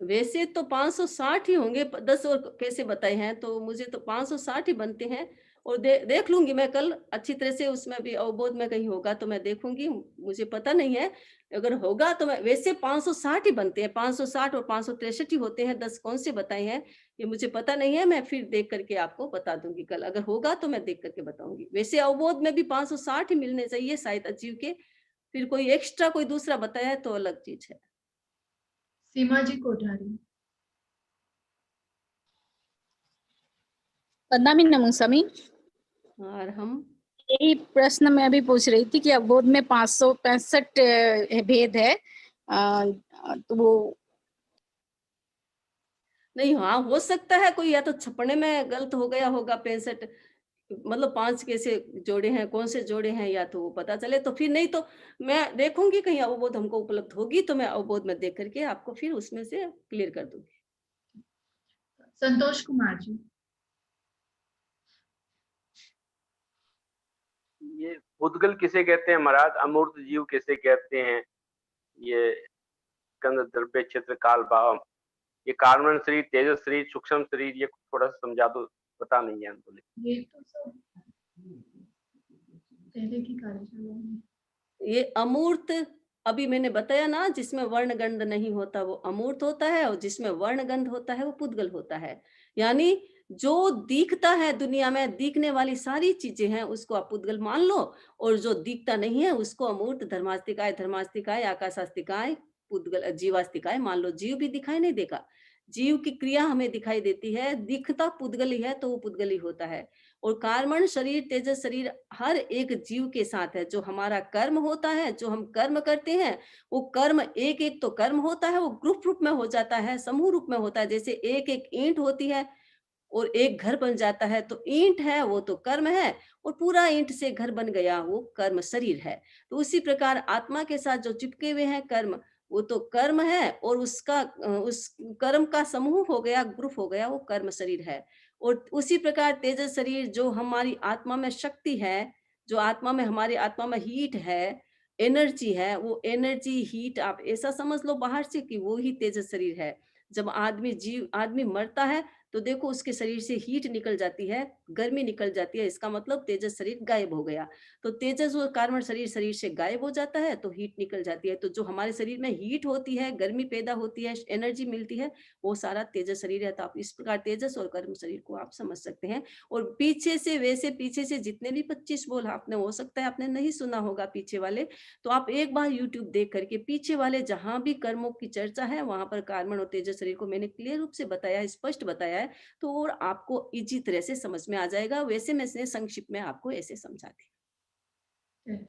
वैसे तो 560 ही होंगे, 10 और कैसे बताए हैं, तो मुझे तो 560 ही बनते हैं। और देख लूंगी मैं कल अच्छी तरह से, उसमें भी अवबोध में कहीं होगा तो मैं देखूंगी, मुझे पता नहीं है, अगर होगा तो मैं, वैसे 560 ही बनते हैं, 560 और 563 ही होते हैं, 10 कौन से बताए हैं ये मुझे पता नहीं है, मैं फिर देख करके आपको बता दूंगी कल, अगर होगा तो मैं देख करके बताऊंगी। वैसे अवबोध में भी 560 ही मिलने चाहिए शायद अजीव के, फिर कोई एक्स्ट्रा कोई दूसरा बताया है तो अलग चीज है। सीमा जी कोठारी। वंदामी नमनसामी, और हम यही प्रश्न मैं अभी पूछ रही थी कि अबोध में 565 भेद है, तो वो नहीं, हाँ हो सकता है कोई या तो छपने में गलत हो गया होगा, 65 मतलब 5 कैसे जोड़े हैं, कौन से जोड़े हैं, या तो वो पता चले, तो फिर नहीं तो मैं देखूंगी कहीं अवबोध हमको उपलब्ध होगी तो मैं अवबोध में देख करके आपको फिर उसमें से क्लियर कर दूंगी। संतोष कुमार जी। ये पुद्गल किसे कहते हैं महाराज, अमूर्त जीव किसे कहते हैं, ये स्कंद द्रव्य क्षेत्र काल भाव, ये कारण शरीर, तेजस शरीर, सूक्ष्म शरीर, ये थोड़ा सा समझा दो, पता नहीं है बोले। ये तो सब पहले की कार्यशाला में, ये अमूर्त अभी मैंने बताया ना, जिसमें वर्ण गंध नहीं होता वो अमूर्त होता है, और जिसमें वर्ण गंध होता है वो पुद्गल होता है। यानी जो दिखता है दुनिया में, दिखने वाली सारी चीजें हैं उसको आप पुद्गल मान लो, और जो दिखता नहीं है उसको अमूर्त, धर्मास्तिकाय, धर्मास्तिकाय, आकाशास्तिकाय, पुद्गल, जीवास्तिकाय मान लो। जीव भी दिखाई नहीं देगा, जीव की क्रिया हमें दिखाई देती है, दिखता पुद्गल ही है तो वो पुद्गल ही होता है। और कार्मण शरीर, तेजस शरीर हर एक जीव के साथ है। जो हमारा कर्म होता है, जो हम कर्म करते हैं, वो कर्म एक एक तो कर्म होता है, वो ग्रुप रूप में हो जाता है, समूह रूप में होता है। जैसे एक एक ईंट होती है और एक घर बन जाता है, तो ईंट है वो तो कर्म है, और पूरा ईंट से घर बन गया वो कर्म शरीर है। तो उसी प्रकार आत्मा के साथ जो चिपके हुए हैं कर्म, वो तो कर्म है, और उसका उस कर्म का समूह हो गया, ग्रुप हो गया, वो कर्म शरीर है। और उसी प्रकार तेजस शरीर जो हमारी आत्मा में शक्ति है, जो आत्मा में, हमारी आत्मा में हीट है, एनर्जी है, वो एनर्जी हीट आप ऐसा समझ लो बाहर से कि वो ही तेजस शरीर है। जब आदमी मरता है तो देखो उसके शरीर से हीट निकल जाती है, गर्मी निकल जाती है, इसका मतलब तेजस शरीर गायब हो गया। तो तेजस और कार्बन शरीर से गायब हो जाता है तो हीट निकल जाती है। तो जो हमारे शरीर में हीट होती है, गर्मी पैदा होती है, एनर्जी मिलती है, वो सारा तेजस शरीर है। तो आप इस प्रकार तेजस और कर्म शरीर को आप समझ सकते हैं। और पीछे से जितने भी 25 बोल आपने, हो सकता है आपने नहीं सुना होगा पीछे वाले, तो आप एक बार YouTube देख करके पीछे वाले जहां भी कर्मों की चर्चा है वहां पर कार्बन और तेजस शरीर को मैंने क्लियर रूप से बताया, स्पष्ट बताया है, तो और आपको इजी तरह से समझ में आ जाएगा। वैसे मैं संक्षिप्त में आपको ऐसे समझाती हूँ।